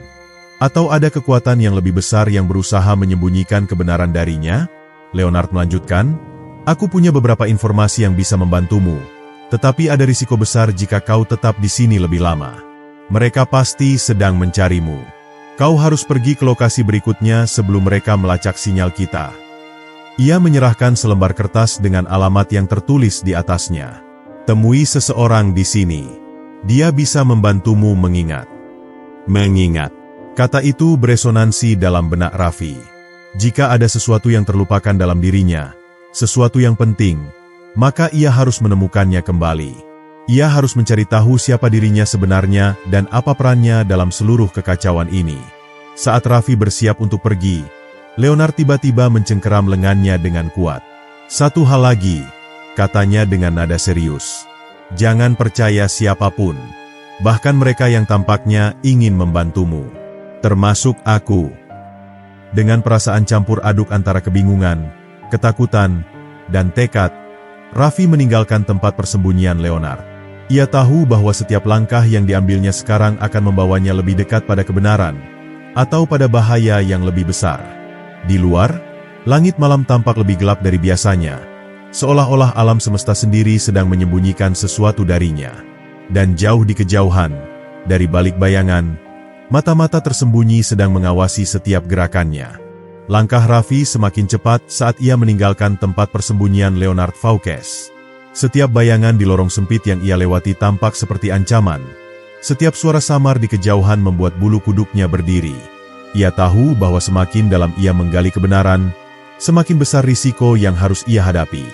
Atau ada kekuatan yang lebih besar yang berusaha menyembunyikan kebenaran darinya? Leonard melanjutkan, "Aku punya beberapa informasi yang bisa membantumu, tetapi ada risiko besar jika kau tetap di sini lebih lama. Mereka pasti sedang mencarimu. Kau harus pergi ke lokasi berikutnya sebelum mereka melacak sinyal kita." Ia menyerahkan selembar kertas dengan alamat yang tertulis di atasnya. "Temui seseorang di sini. Dia bisa membantumu mengingat." Mengingat. Kata itu beresonansi dalam benak Raffi. Jika ada sesuatu yang terlupakan dalam dirinya, sesuatu yang penting, maka ia harus menemukannya kembali. Ia harus mencari tahu siapa dirinya sebenarnya dan apa perannya dalam seluruh kekacauan ini. Saat Raffi bersiap untuk pergi, Leonard tiba-tiba mencengkeram lengannya dengan kuat. "Satu hal lagi," katanya dengan nada serius. "Jangan percaya siapapun, bahkan mereka yang tampaknya ingin membantumu, termasuk aku." Dengan perasaan campur aduk antara kebingungan, ketakutan, dan tekad, Raffi meninggalkan tempat persembunyian Leonard. Ia tahu bahwa setiap langkah yang diambilnya sekarang akan membawanya lebih dekat pada kebenaran, atau pada bahaya yang lebih besar. Di luar, langit malam tampak lebih gelap dari biasanya, seolah-olah alam semesta sendiri sedang menyembunyikan sesuatu darinya. Dan jauh di kejauhan, dari balik bayangan, mata-mata tersembunyi sedang mengawasi setiap gerakannya. Langkah Raffi semakin cepat saat ia meninggalkan tempat persembunyian Leonard Fouquet. Setiap bayangan di lorong sempit yang ia lewati tampak seperti ancaman. Setiap suara samar di kejauhan membuat bulu kuduknya berdiri. Ia tahu bahwa semakin dalam ia menggali kebenaran, semakin besar risiko yang harus ia hadapi.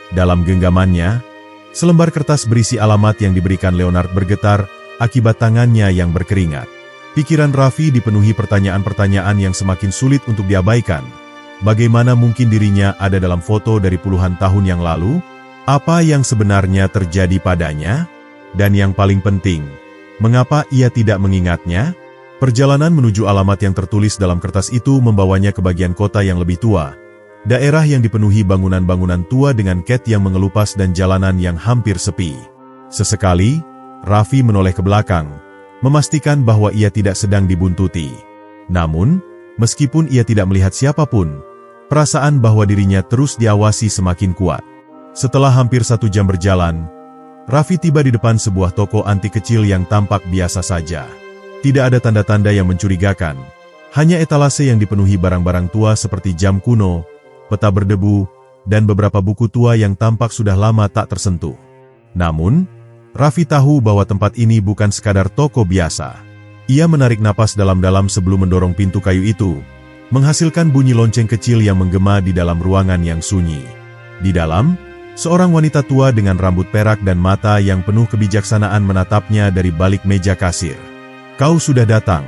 Dalam genggamannya, selembar kertas berisi alamat yang diberikan Leonard bergetar akibat tangannya yang berkeringat. Pikiran Raffi dipenuhi pertanyaan-pertanyaan yang semakin sulit untuk diabaikan. Bagaimana mungkin dirinya ada dalam foto dari puluhan tahun yang lalu? Apa yang sebenarnya terjadi padanya? Dan yang paling penting, mengapa ia tidak mengingatnya? Perjalanan menuju alamat yang tertulis dalam kertas itu membawanya ke bagian kota yang lebih tua. Daerah yang dipenuhi bangunan-bangunan tua dengan cat yang mengelupas dan jalanan yang hampir sepi. Sesekali, Raffi menoleh ke belakang, memastikan bahwa ia tidak sedang dibuntuti. Namun, meskipun ia tidak melihat siapapun, perasaan bahwa dirinya terus diawasi semakin kuat. Setelah hampir 1 jam berjalan, Raffi tiba di depan sebuah toko antik kecil yang tampak biasa saja. Tidak ada tanda-tanda yang mencurigakan, hanya etalase yang dipenuhi barang-barang tua seperti jam kuno, peta berdebu, dan beberapa buku tua yang tampak sudah lama tak tersentuh. Namun, Raffi tahu bahwa tempat ini bukan sekadar toko biasa. Ia menarik napas dalam-dalam sebelum mendorong pintu kayu itu, menghasilkan bunyi lonceng kecil yang menggema di dalam ruangan yang sunyi. Di dalam, seorang wanita tua dengan rambut perak dan mata yang penuh kebijaksanaan menatapnya dari balik meja kasir. "Kau sudah datang,"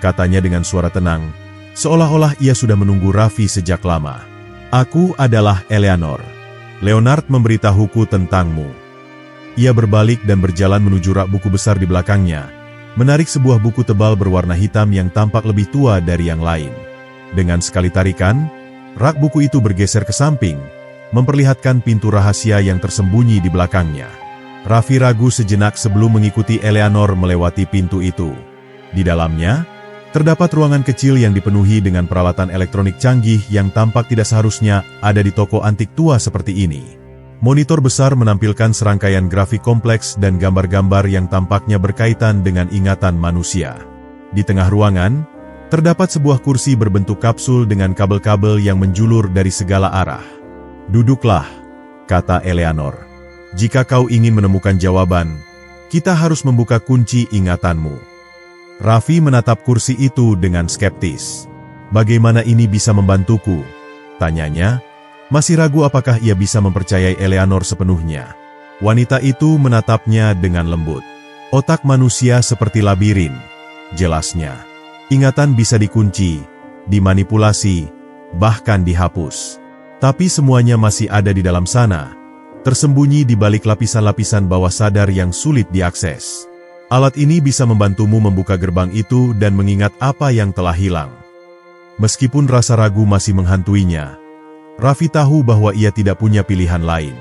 katanya dengan suara tenang, seolah-olah ia sudah menunggu Raffi sejak lama. "Aku adalah Eleanor. Leonard memberitahuku tentangmu." Ia berbalik dan berjalan menuju rak buku besar di belakangnya, menarik sebuah buku tebal berwarna hitam yang tampak lebih tua dari yang lain. Dengan sekali tarikan, rak buku itu bergeser ke samping, memperlihatkan pintu rahasia yang tersembunyi di belakangnya. Raffi ragu sejenak sebelum mengikuti Eleanor melewati pintu itu. Di dalamnya, terdapat ruangan kecil yang dipenuhi dengan peralatan elektronik canggih yang tampak tidak seharusnya ada di toko antik tua seperti ini. Monitor besar menampilkan serangkaian grafik kompleks dan gambar-gambar yang tampaknya berkaitan dengan ingatan manusia. Di tengah ruangan, terdapat sebuah kursi berbentuk kapsul dengan kabel-kabel yang menjulur dari segala arah. "Duduklah," kata Eleanor. "Jika kau ingin menemukan jawaban, kita harus membuka kunci ingatanmu." Raffi menatap kursi itu dengan skeptis. "Bagaimana ini bisa membantuku?" tanyanya, masih ragu apakah ia bisa mempercayai Eleanor sepenuhnya. Wanita itu menatapnya dengan lembut. "Otak manusia seperti labirin," jelasnya. "Ingatan bisa dikunci, dimanipulasi, bahkan dihapus. Tapi semuanya masih ada di dalam sana. tersembunyi di balik lapisan-lapisan bawah sadar yang sulit diakses. Alat ini bisa membantumu membuka gerbang itu dan mengingat apa yang telah hilang. Meskipun rasa ragu masih menghantuinya, Raffi tahu bahwa ia tidak punya pilihan lain.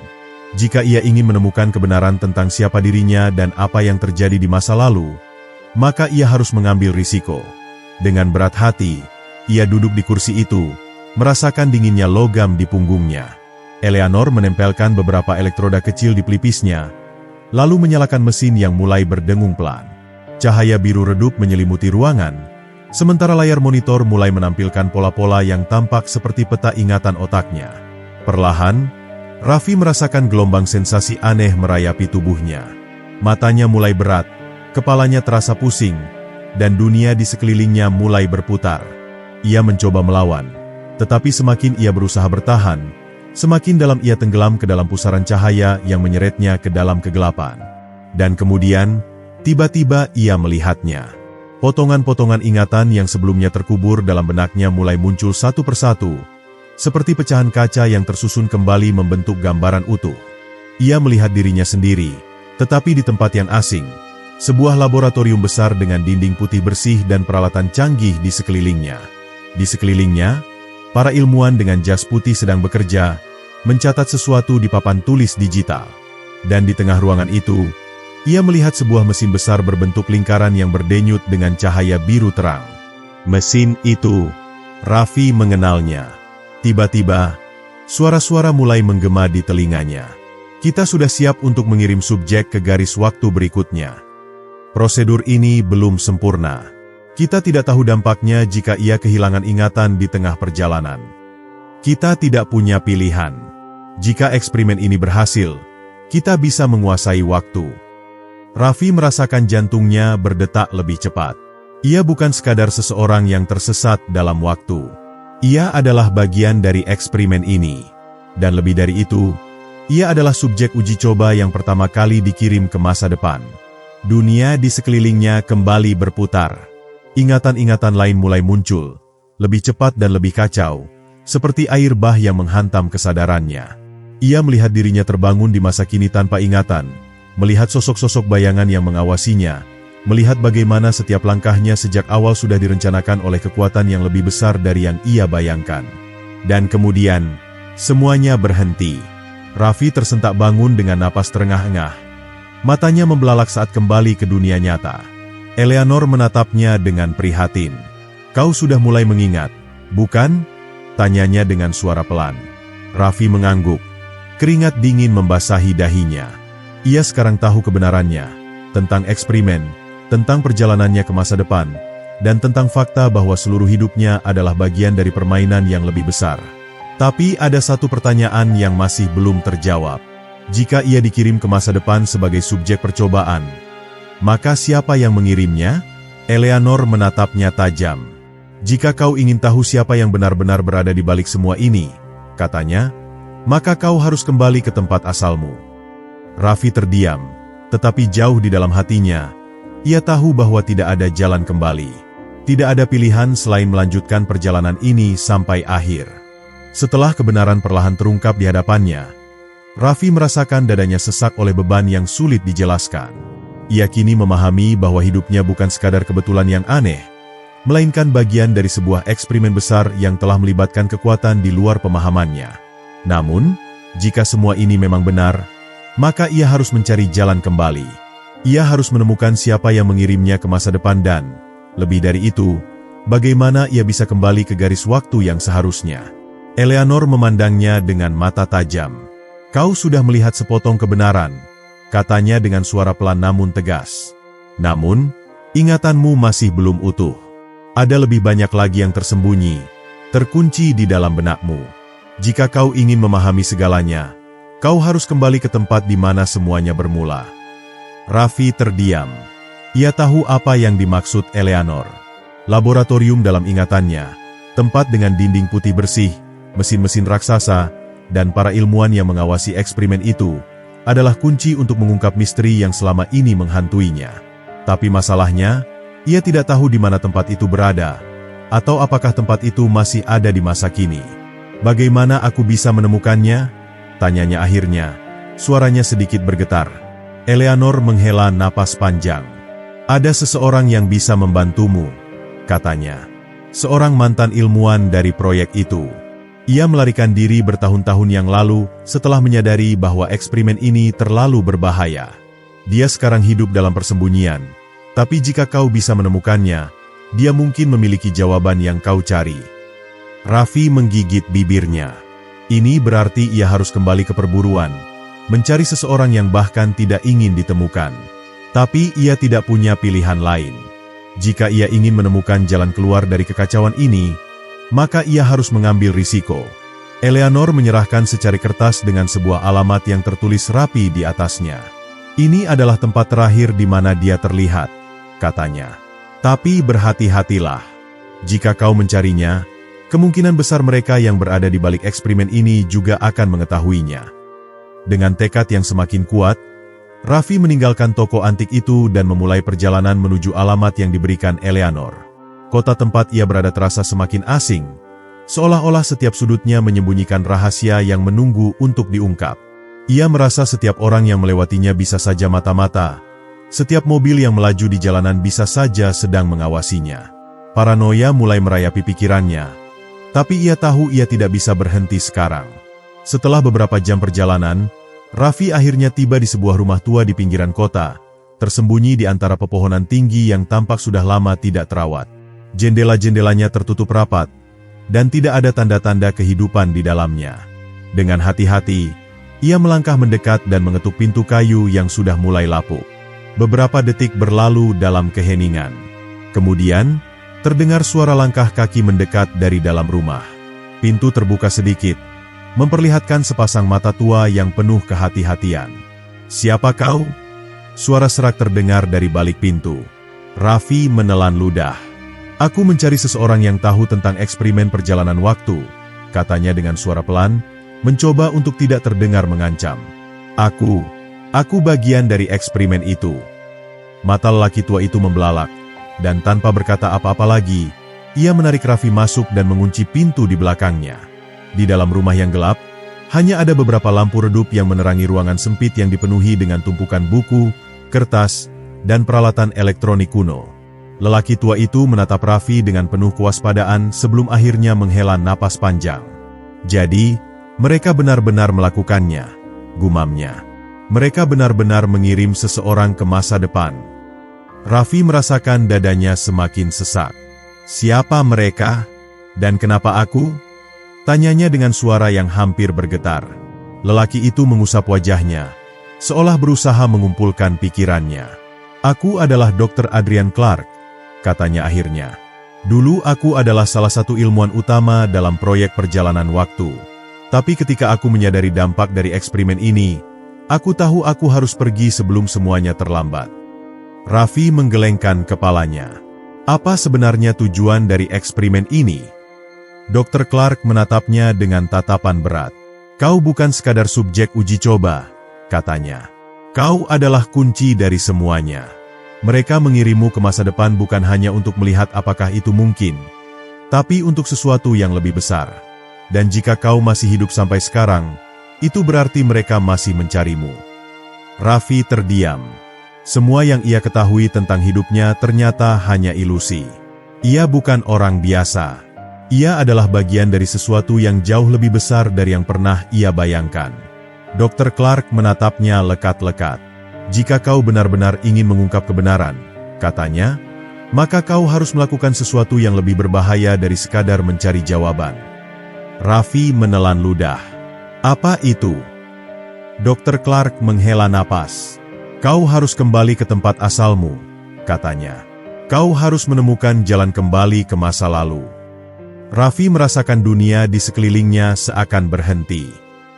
Jika ia ingin menemukan kebenaran tentang siapa dirinya dan apa yang terjadi di masa lalu, maka ia harus mengambil risiko. Dengan berat hati, ia duduk di kursi itu, merasakan dinginnya logam di punggungnya. Eleanor menempelkan beberapa elektroda kecil di pelipisnya, lalu menyalakan mesin yang mulai berdengung pelan. Cahaya biru redup menyelimuti ruangan, sementara layar monitor mulai menampilkan pola-pola yang tampak seperti peta ingatan otaknya. Perlahan, Raffi merasakan gelombang sensasi aneh merayapi tubuhnya. Matanya mulai berat, kepalanya terasa pusing, dan dunia di sekelilingnya mulai berputar. Ia mencoba melawan, tetapi semakin ia berusaha bertahan, semakin dalam ia tenggelam ke dalam pusaran cahaya yang menyeretnya ke dalam kegelapan. Dan kemudian, tiba-tiba ia melihatnya. Potongan-potongan ingatan yang sebelumnya terkubur dalam benaknya mulai muncul satu persatu, seperti pecahan kaca yang tersusun kembali membentuk gambaran utuh. Ia melihat dirinya sendiri, tetapi di tempat yang asing, sebuah laboratorium besar dengan dinding putih bersih dan peralatan canggih di sekelilingnya. Di sekelilingnya, para ilmuwan dengan jas putih sedang bekerja, mencatat sesuatu di papan tulis digital. Dan di tengah ruangan itu, ia melihat sebuah mesin besar berbentuk lingkaran yang berdenyut dengan cahaya biru terang. Mesin itu, Raffi mengenalnya. Tiba-tiba, suara-suara mulai menggema di telinganya. Kita sudah siap untuk mengirim subjek ke garis waktu berikutnya. Prosedur ini belum sempurna. Kita tidak tahu dampaknya jika ia kehilangan ingatan di tengah perjalanan. Kita tidak punya pilihan. Jika eksperimen ini berhasil, kita bisa menguasai waktu. Raffi merasakan jantungnya berdetak lebih cepat. Ia bukan sekadar seseorang yang tersesat dalam waktu. Ia adalah bagian dari eksperimen ini. Dan lebih dari itu, ia adalah subjek uji coba yang pertama kali dikirim ke masa depan. Dunia di sekelilingnya kembali berputar. Ingatan-ingatan lain mulai muncul, lebih cepat dan lebih kacau, seperti air bah yang menghantam kesadarannya. Ia melihat dirinya terbangun di masa kini tanpa ingatan, melihat sosok-sosok bayangan yang mengawasinya, melihat bagaimana setiap langkahnya sejak awal sudah direncanakan oleh kekuatan yang lebih besar dari yang ia bayangkan. Dan kemudian, semuanya berhenti. Raffi tersentak bangun dengan napas terengah-engah. Matanya membelalak saat kembali ke dunia nyata. Eleanor menatapnya dengan prihatin. "Kau sudah mulai mengingat, bukan?" tanyanya dengan suara pelan. Raffi mengangguk. Keringat dingin membasahi dahinya. Ia sekarang tahu kebenarannya, tentang eksperimen, tentang perjalanannya ke masa depan, dan tentang fakta bahwa seluruh hidupnya adalah bagian dari permainan yang lebih besar. Tapi ada satu pertanyaan yang masih belum terjawab. Jika ia dikirim ke masa depan sebagai subjek percobaan, maka siapa yang mengirimnya? Eleanor menatapnya tajam. "Jika kau ingin tahu siapa yang benar-benar berada di balik semua ini," katanya, "maka kau harus kembali ke tempat asalmu." Raffi terdiam, tetapi jauh di dalam hatinya, ia tahu bahwa tidak ada jalan kembali. Tidak ada pilihan selain melanjutkan perjalanan ini sampai akhir. Setelah kebenaran perlahan terungkap di hadapannya, Raffi merasakan dadanya sesak oleh beban yang sulit dijelaskan. Ia kini memahami bahwa hidupnya bukan sekadar kebetulan yang aneh, melainkan bagian dari sebuah eksperimen besar yang telah melibatkan kekuatan di luar pemahamannya. Namun, jika semua ini memang benar, maka ia harus mencari jalan kembali. Ia harus menemukan siapa yang mengirimnya ke masa depan dan, lebih dari itu, bagaimana ia bisa kembali ke garis waktu yang seharusnya. Eleanor memandangnya dengan mata tajam. "Kau sudah melihat sepotong kebenaran," katanya dengan suara pelan namun tegas. "Namun, ingatanmu masih belum utuh. Ada lebih banyak lagi yang tersembunyi, terkunci di dalam benakmu. Jika kau ingin memahami segalanya, kau harus kembali ke tempat di mana semuanya bermula." Raffi terdiam. Ia tahu apa yang dimaksud Eleanor. Laboratorium dalam ingatannya, tempat dengan dinding putih bersih, mesin-mesin raksasa, dan para ilmuwan yang mengawasi eksperimen itu, adalah kunci untuk mengungkap misteri yang selama ini menghantuinya. Tapi masalahnya, ia tidak tahu di mana tempat itu berada, atau apakah tempat itu masih ada di masa kini. "Bagaimana aku bisa menemukannya?" tanyanya akhirnya, Suaranya sedikit bergetar. Eleanor menghela napas panjang. "Ada seseorang yang bisa membantumu," katanya. "Seorang mantan ilmuwan dari proyek itu. Ia melarikan diri bertahun-tahun yang lalu setelah menyadari bahwa eksperimen ini terlalu berbahaya. Dia sekarang hidup dalam persembunyian, tapi jika kau bisa menemukannya, dia mungkin memiliki jawaban yang kau cari." Raffi menggigit bibirnya. Ini berarti ia harus kembali ke perburuan, mencari seseorang yang bahkan tidak ingin ditemukan. Tapi ia tidak punya pilihan lain. Jika ia ingin menemukan jalan keluar dari kekacauan ini, maka ia harus mengambil risiko. Eleanor menyerahkan secari kertas dengan sebuah alamat yang tertulis rapi di atasnya. "Ini adalah tempat terakhir di mana dia terlihat," katanya. "Tapi berhati-hatilah. Jika kau mencarinya, kemungkinan besar mereka yang berada di balik eksperimen ini juga akan mengetahuinya." Dengan tekad yang semakin kuat, Raffi meninggalkan toko antik itu dan memulai perjalanan menuju alamat yang diberikan Eleanor. Kota tempat ia berada terasa semakin asing, seolah-olah setiap sudutnya menyembunyikan rahasia yang menunggu untuk diungkap. Ia merasa setiap orang yang melewatinya bisa saja mata-mata, setiap mobil yang melaju di jalanan bisa saja sedang mengawasinya. Paranoia mulai merayapi pikirannya, tapi ia tahu ia tidak bisa berhenti sekarang. Setelah beberapa jam perjalanan, Raffi akhirnya tiba di sebuah rumah tua di pinggiran kota, tersembunyi di antara pepohonan tinggi yang tampak sudah lama tidak terawat. Jendela-jendelanya tertutup rapat, dan tidak ada tanda-tanda kehidupan di dalamnya. Dengan hati-hati, ia melangkah mendekat dan mengetuk pintu kayu yang sudah mulai lapuk. Beberapa detik berlalu dalam keheningan. Kemudian, terdengar suara langkah kaki mendekat dari dalam rumah. Pintu terbuka sedikit, memperlihatkan sepasang mata tua yang penuh kehati-hatian. "Siapa kau?" Suara serak terdengar dari balik pintu. Raffi menelan ludah. "Aku mencari seseorang yang tahu tentang eksperimen perjalanan waktu," katanya dengan suara pelan, mencoba untuk tidak terdengar mengancam. Aku bagian dari eksperimen itu." Mata lelaki tua itu membelalak, dan tanpa berkata apa-apa lagi, ia menarik Raffi masuk dan mengunci pintu di belakangnya. Di dalam rumah yang gelap, hanya ada beberapa lampu redup yang menerangi ruangan sempit yang dipenuhi dengan tumpukan buku, kertas, dan peralatan elektronik kuno. Lelaki tua itu menatap Raffi dengan penuh kewaspadaan sebelum akhirnya menghela napas panjang. "Jadi, mereka benar-benar melakukannya," gumamnya. "Mereka benar-benar mengirim seseorang ke masa depan." Raffi merasakan dadanya semakin sesak. "Siapa mereka? Dan kenapa aku?" tanyanya dengan suara yang hampir bergetar. Lelaki itu mengusap wajahnya, seolah berusaha mengumpulkan pikirannya. "Aku adalah Dr. Adrian Clark," katanya akhirnya. "Dulu aku adalah salah satu ilmuwan utama dalam proyek perjalanan waktu. Tapi ketika aku menyadari dampak dari eksperimen ini, aku tahu aku harus pergi sebelum semuanya terlambat." Raffi menggelengkan kepalanya. Apa sebenarnya tujuan dari eksperimen ini? Dr. Clark menatapnya dengan tatapan berat. "Kau bukan sekadar subjek uji coba," katanya. "Kau adalah kunci dari semuanya. Mereka mengirimmu ke masa depan bukan hanya untuk melihat apakah itu mungkin, tapi untuk sesuatu yang lebih besar. Dan jika kau masih hidup sampai sekarang, itu berarti mereka masih mencarimu." Raffi terdiam. Semua yang ia ketahui tentang hidupnya ternyata hanya ilusi. Ia bukan orang biasa. Ia adalah bagian dari sesuatu yang jauh lebih besar dari yang pernah ia bayangkan. Dr. Clark menatapnya lekat-lekat. "Jika kau benar-benar ingin mengungkap kebenaran," katanya, "maka kau harus melakukan sesuatu yang lebih berbahaya dari sekadar mencari jawaban." Raffi menelan ludah. "Apa itu?" Dr. Clark menghela napas. "Kau harus kembali ke tempat asalmu," katanya. "Kau harus menemukan jalan kembali ke masa lalu." Raffi merasakan dunia di sekelilingnya seakan berhenti.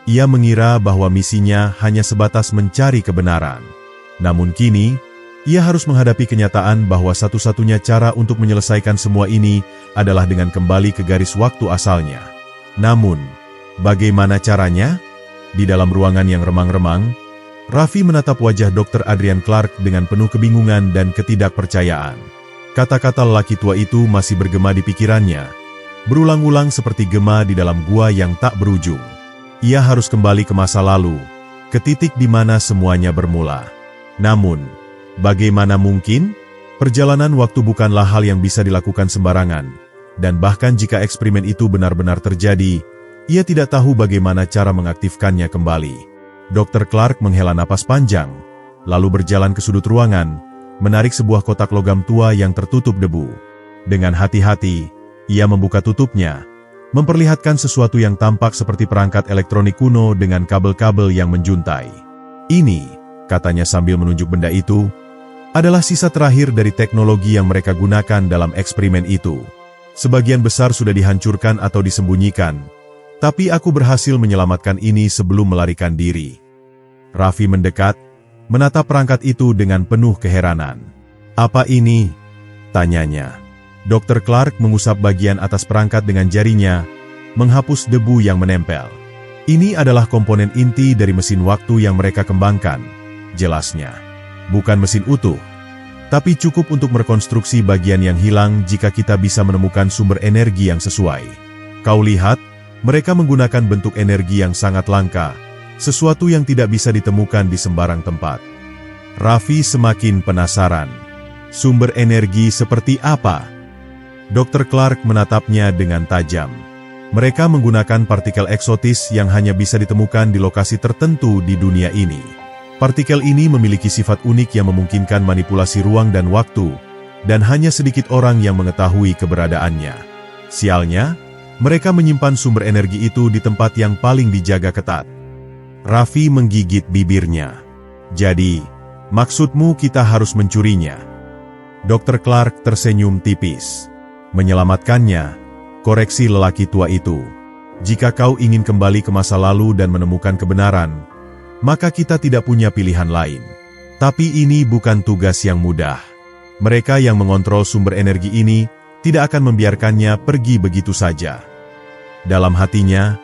Ia mengira bahwa misinya hanya sebatas mencari kebenaran. Namun kini, ia harus menghadapi kenyataan bahwa satu-satunya cara untuk menyelesaikan semua ini adalah dengan kembali ke garis waktu asalnya. Namun, bagaimana caranya? Di dalam ruangan yang remang-remang, Raffi menatap wajah Dr. Adrian Clark dengan penuh kebingungan dan ketidakpercayaan. Kata-kata lelaki tua itu masih bergema di pikirannya, berulang-ulang seperti gema di dalam gua yang tak berujung. Ia harus kembali ke masa lalu, ke titik di mana semuanya bermula. Namun, bagaimana mungkin? Perjalanan waktu bukanlah hal yang bisa dilakukan sembarangan, dan bahkan jika eksperimen itu benar-benar terjadi, ia tidak tahu bagaimana cara mengaktifkannya kembali. Dr. Clark menghela napas panjang, lalu berjalan ke sudut ruangan, menarik sebuah kotak logam tua yang tertutup debu. Dengan hati-hati, ia membuka tutupnya, memperlihatkan sesuatu yang tampak seperti perangkat elektronik kuno dengan kabel-kabel yang menjuntai. Ini, katanya sambil menunjuk benda itu, adalah sisa terakhir dari teknologi yang mereka gunakan dalam eksperimen itu. Sebagian besar sudah dihancurkan atau disembunyikan, tapi aku berhasil menyelamatkan ini sebelum melarikan diri. Raffi mendekat, menatap perangkat itu dengan penuh keheranan. Apa ini? Tanyanya. Dr. Clark mengusap bagian atas perangkat dengan jarinya, menghapus debu yang menempel. Ini adalah komponen inti dari mesin waktu yang mereka kembangkan, jelasnya. Bukan mesin utuh, tapi cukup untuk merekonstruksi bagian yang hilang jika kita bisa menemukan sumber energi yang sesuai. Kau lihat, mereka menggunakan bentuk energi yang sangat langka, sesuatu yang tidak bisa ditemukan di sembarang tempat. Raffi semakin penasaran. Sumber energi seperti apa? Dr. Clark menatapnya dengan tajam. Mereka menggunakan partikel eksotis yang hanya bisa ditemukan di lokasi tertentu di dunia ini. Partikel ini memiliki sifat unik yang memungkinkan manipulasi ruang dan waktu, dan hanya sedikit orang yang mengetahui keberadaannya. Sialnya, mereka menyimpan sumber energi itu di tempat yang paling dijaga ketat. Raffi menggigit bibirnya. Jadi, maksudmu kita harus mencurinya? Dr. Clark tersenyum tipis. Menyelamatkannya, koreksi lelaki tua itu. Jika kau ingin kembali ke masa lalu dan menemukan kebenaran, maka kita tidak punya pilihan lain. Tapi ini bukan tugas yang mudah. Mereka yang mengontrol sumber energi ini tidak akan membiarkannya pergi begitu saja. Dalam hatinya,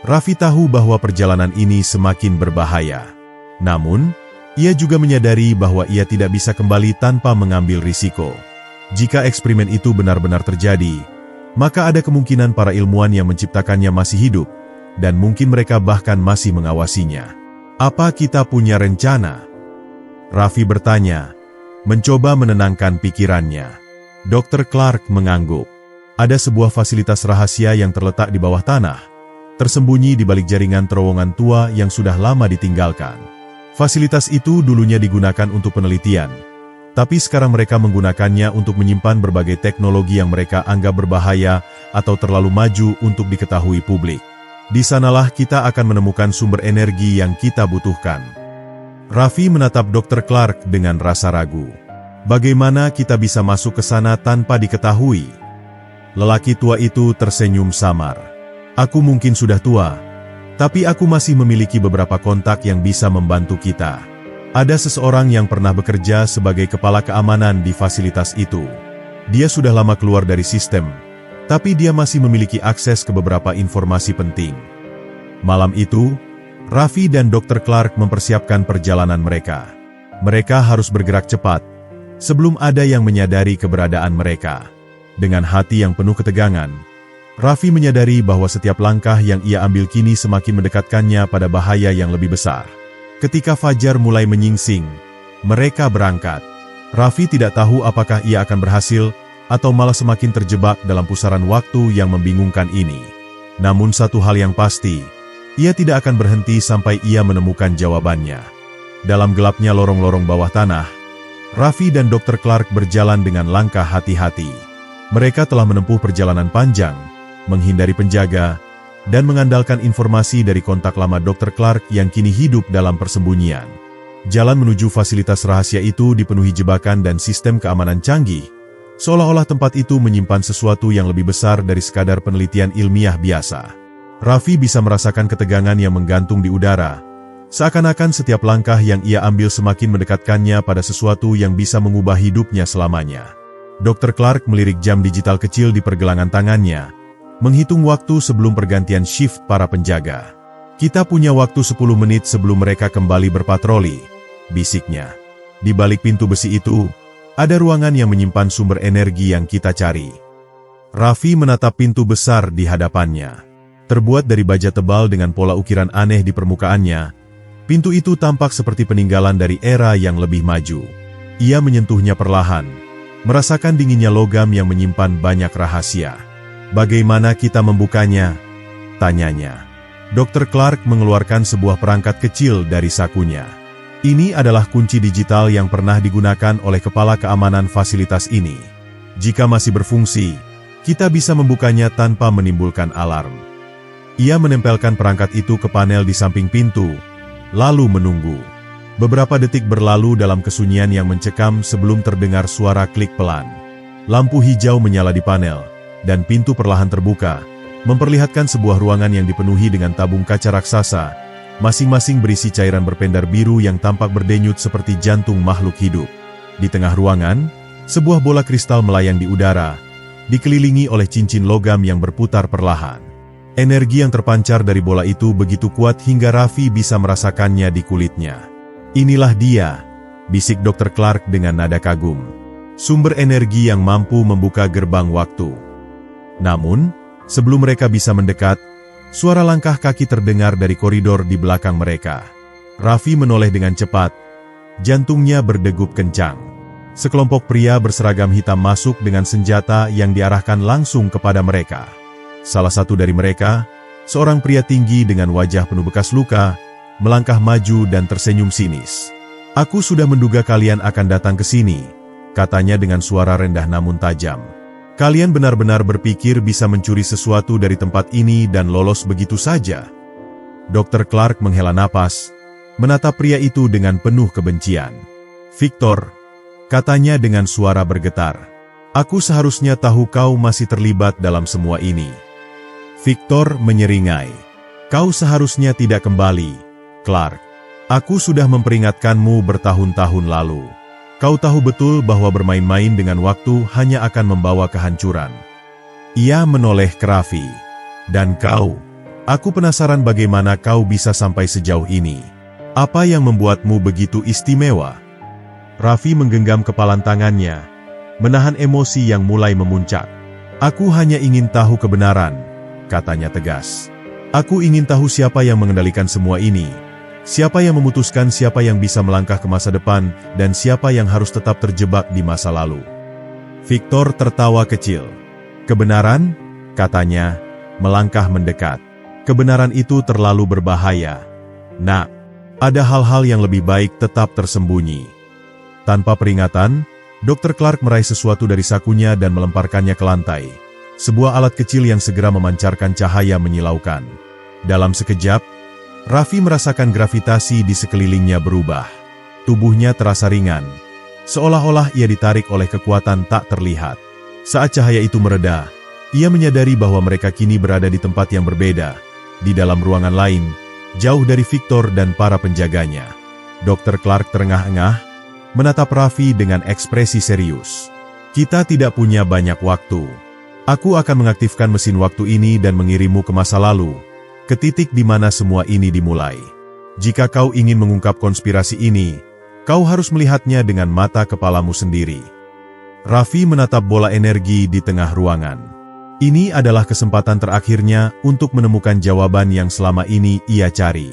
Raffi tahu bahwa perjalanan ini semakin berbahaya. Namun, ia juga menyadari bahwa ia tidak bisa kembali tanpa mengambil risiko. Jika eksperimen itu benar-benar terjadi, maka ada kemungkinan para ilmuwan yang menciptakannya masih hidup, dan mungkin mereka bahkan masih mengawasinya. Apa kita punya rencana? Raffi bertanya, mencoba menenangkan pikirannya. Dr. Clark mengangguk. Ada sebuah fasilitas rahasia yang terletak di bawah tanah, tersembunyi di balik jaringan terowongan tua yang sudah lama ditinggalkan. Fasilitas itu dulunya digunakan untuk penelitian, tapi sekarang mereka menggunakannya untuk menyimpan berbagai teknologi yang mereka anggap berbahaya atau terlalu maju untuk diketahui publik. Di sanalah kita akan menemukan sumber energi yang kita butuhkan. Raffi menatap Dr. Clark dengan rasa ragu. Bagaimana kita bisa masuk ke sana tanpa diketahui? Lelaki tua itu tersenyum samar. Aku mungkin sudah tua, tapi aku masih memiliki beberapa kontak yang bisa membantu kita. Ada seseorang yang pernah bekerja sebagai kepala keamanan di fasilitas itu. Dia sudah lama keluar dari sistem, tapi dia masih memiliki akses ke beberapa informasi penting. Malam itu, Raffi dan Dr. Clark mempersiapkan perjalanan mereka. Mereka harus bergerak cepat, sebelum ada yang menyadari keberadaan mereka. Dengan hati yang penuh ketegangan, Raffi menyadari bahwa setiap langkah yang ia ambil kini semakin mendekatkannya pada bahaya yang lebih besar. Ketika fajar mulai menyingsing, mereka berangkat. Raffi tidak tahu apakah ia akan berhasil, atau malah semakin terjebak dalam pusaran waktu yang membingungkan ini. Namun satu hal yang pasti, ia tidak akan berhenti sampai ia menemukan jawabannya. Dalam gelapnya lorong-lorong bawah tanah, Raffi dan Dr. Clark berjalan dengan langkah hati-hati. Mereka telah menempuh perjalanan panjang, menghindari penjaga, dan mengandalkan informasi dari kontak lama Dr. Clark yang kini hidup dalam persembunyian. Jalan menuju fasilitas rahasia itu dipenuhi jebakan dan sistem keamanan canggih, seolah-olah tempat itu menyimpan sesuatu yang lebih besar dari sekadar penelitian ilmiah biasa. Raffi bisa merasakan ketegangan yang menggantung di udara, seakan-akan setiap langkah yang ia ambil semakin mendekatkannya pada sesuatu yang bisa mengubah hidupnya selamanya. Dr. Clark melirik jam digital kecil di pergelangan tangannya, menghitung waktu sebelum pergantian shift para penjaga. Kita punya waktu 10 menit sebelum mereka kembali berpatroli, bisiknya. Di balik pintu besi itu, ada ruangan yang menyimpan sumber energi yang kita cari. Raffi menatap pintu besar di hadapannya. Terbuat dari baja tebal dengan pola ukiran aneh di permukaannya, Pintu itu tampak seperti peninggalan dari era yang lebih maju. Ia menyentuhnya perlahan, merasakan dinginnya logam yang menyimpan banyak rahasia. "Bagaimana kita membukanya?" tanyanya. Dr. Clark mengeluarkan sebuah perangkat kecil dari sakunya. Ini adalah kunci digital yang pernah digunakan oleh kepala keamanan fasilitas ini. Jika masih berfungsi, kita bisa membukanya tanpa menimbulkan alarm. Ia menempelkan perangkat itu ke panel di samping pintu, lalu menunggu. Beberapa detik berlalu dalam kesunyian yang mencekam sebelum terdengar suara klik pelan. Lampu hijau menyala di panel, dan pintu perlahan terbuka, memperlihatkan sebuah ruangan yang dipenuhi dengan tabung kaca raksasa, masing-masing berisi cairan berpendar biru yang tampak berdenyut seperti jantung makhluk hidup. Di tengah ruangan, sebuah bola kristal melayang di udara, dikelilingi oleh cincin logam yang berputar perlahan. Energi yang terpancar dari bola itu begitu kuat hingga Raffi bisa merasakannya di kulitnya. "Inilah dia," bisik Dr. Clark dengan nada kagum. "Sumber energi yang mampu membuka gerbang waktu." Namun, sebelum mereka bisa mendekat, suara langkah kaki terdengar dari koridor di belakang mereka. Raffi menoleh dengan cepat, jantungnya berdegup kencang. Sekelompok pria berseragam hitam masuk dengan senjata yang diarahkan langsung kepada mereka. Salah satu dari mereka, seorang pria tinggi dengan wajah penuh bekas luka, melangkah maju dan tersenyum sinis. "Aku sudah menduga kalian akan datang ke sini," katanya dengan suara rendah namun tajam. "Kalian benar-benar berpikir bisa mencuri sesuatu dari tempat ini dan lolos begitu saja?" Dr. Clark menghela napas, menatap pria itu dengan penuh kebencian. "Victor," katanya dengan suara bergetar, "aku seharusnya tahu kau masih terlibat dalam semua ini." Victor menyeringai. "Kau seharusnya tidak kembali, Clark. Aku sudah memperingatkanmu bertahun-tahun lalu. Kau tahu betul bahwa bermain-main dengan waktu hanya akan membawa kehancuran." Ia menoleh ke Raffi. "Dan kau? Aku penasaran bagaimana kau bisa sampai sejauh ini. Apa yang membuatmu begitu istimewa?" Raffi menggenggam kepalan tangannya, menahan emosi yang mulai memuncak. "Aku hanya ingin tahu kebenaran," katanya tegas. "Aku ingin tahu siapa yang mengendalikan semua ini. Siapa yang memutuskan siapa yang bisa melangkah ke masa depan dan siapa yang harus tetap terjebak di masa lalu." Victor tertawa kecil. "Kebenaran?" katanya, melangkah mendekat. "Kebenaran itu terlalu berbahaya. Nak, ada hal-hal yang lebih baik tetap tersembunyi." Tanpa peringatan, Dr. Clark meraih sesuatu dari sakunya dan melemparkannya ke lantai. Sebuah alat kecil yang segera memancarkan cahaya menyilaukan. Dalam sekejap, Raffi merasakan gravitasi di sekelilingnya berubah. Tubuhnya terasa ringan, seolah-olah ia ditarik oleh kekuatan tak terlihat. Saat cahaya itu mereda, ia menyadari bahwa mereka kini berada di tempat yang berbeda, di dalam ruangan lain, jauh dari Victor dan para penjaganya. Dr. Clark terengah-engah, menatap Raffi dengan ekspresi serius. "Kita tidak punya banyak waktu. Aku akan mengaktifkan mesin waktu ini dan mengirimmu ke masa lalu, ke titik di mana semua ini dimulai. Jika kau ingin mengungkap konspirasi ini, kau harus melihatnya dengan mata kepalamu sendiri." Raffi menatap bola energi di tengah ruangan. Ini adalah kesempatan terakhirnya untuk menemukan jawaban yang selama ini ia cari.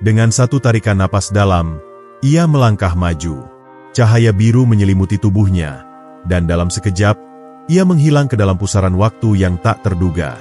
Dengan satu tarikan napas dalam, ia melangkah maju. Cahaya biru menyelimuti tubuhnya, dan dalam sekejap, ia menghilang ke dalam pusaran waktu yang tak terduga.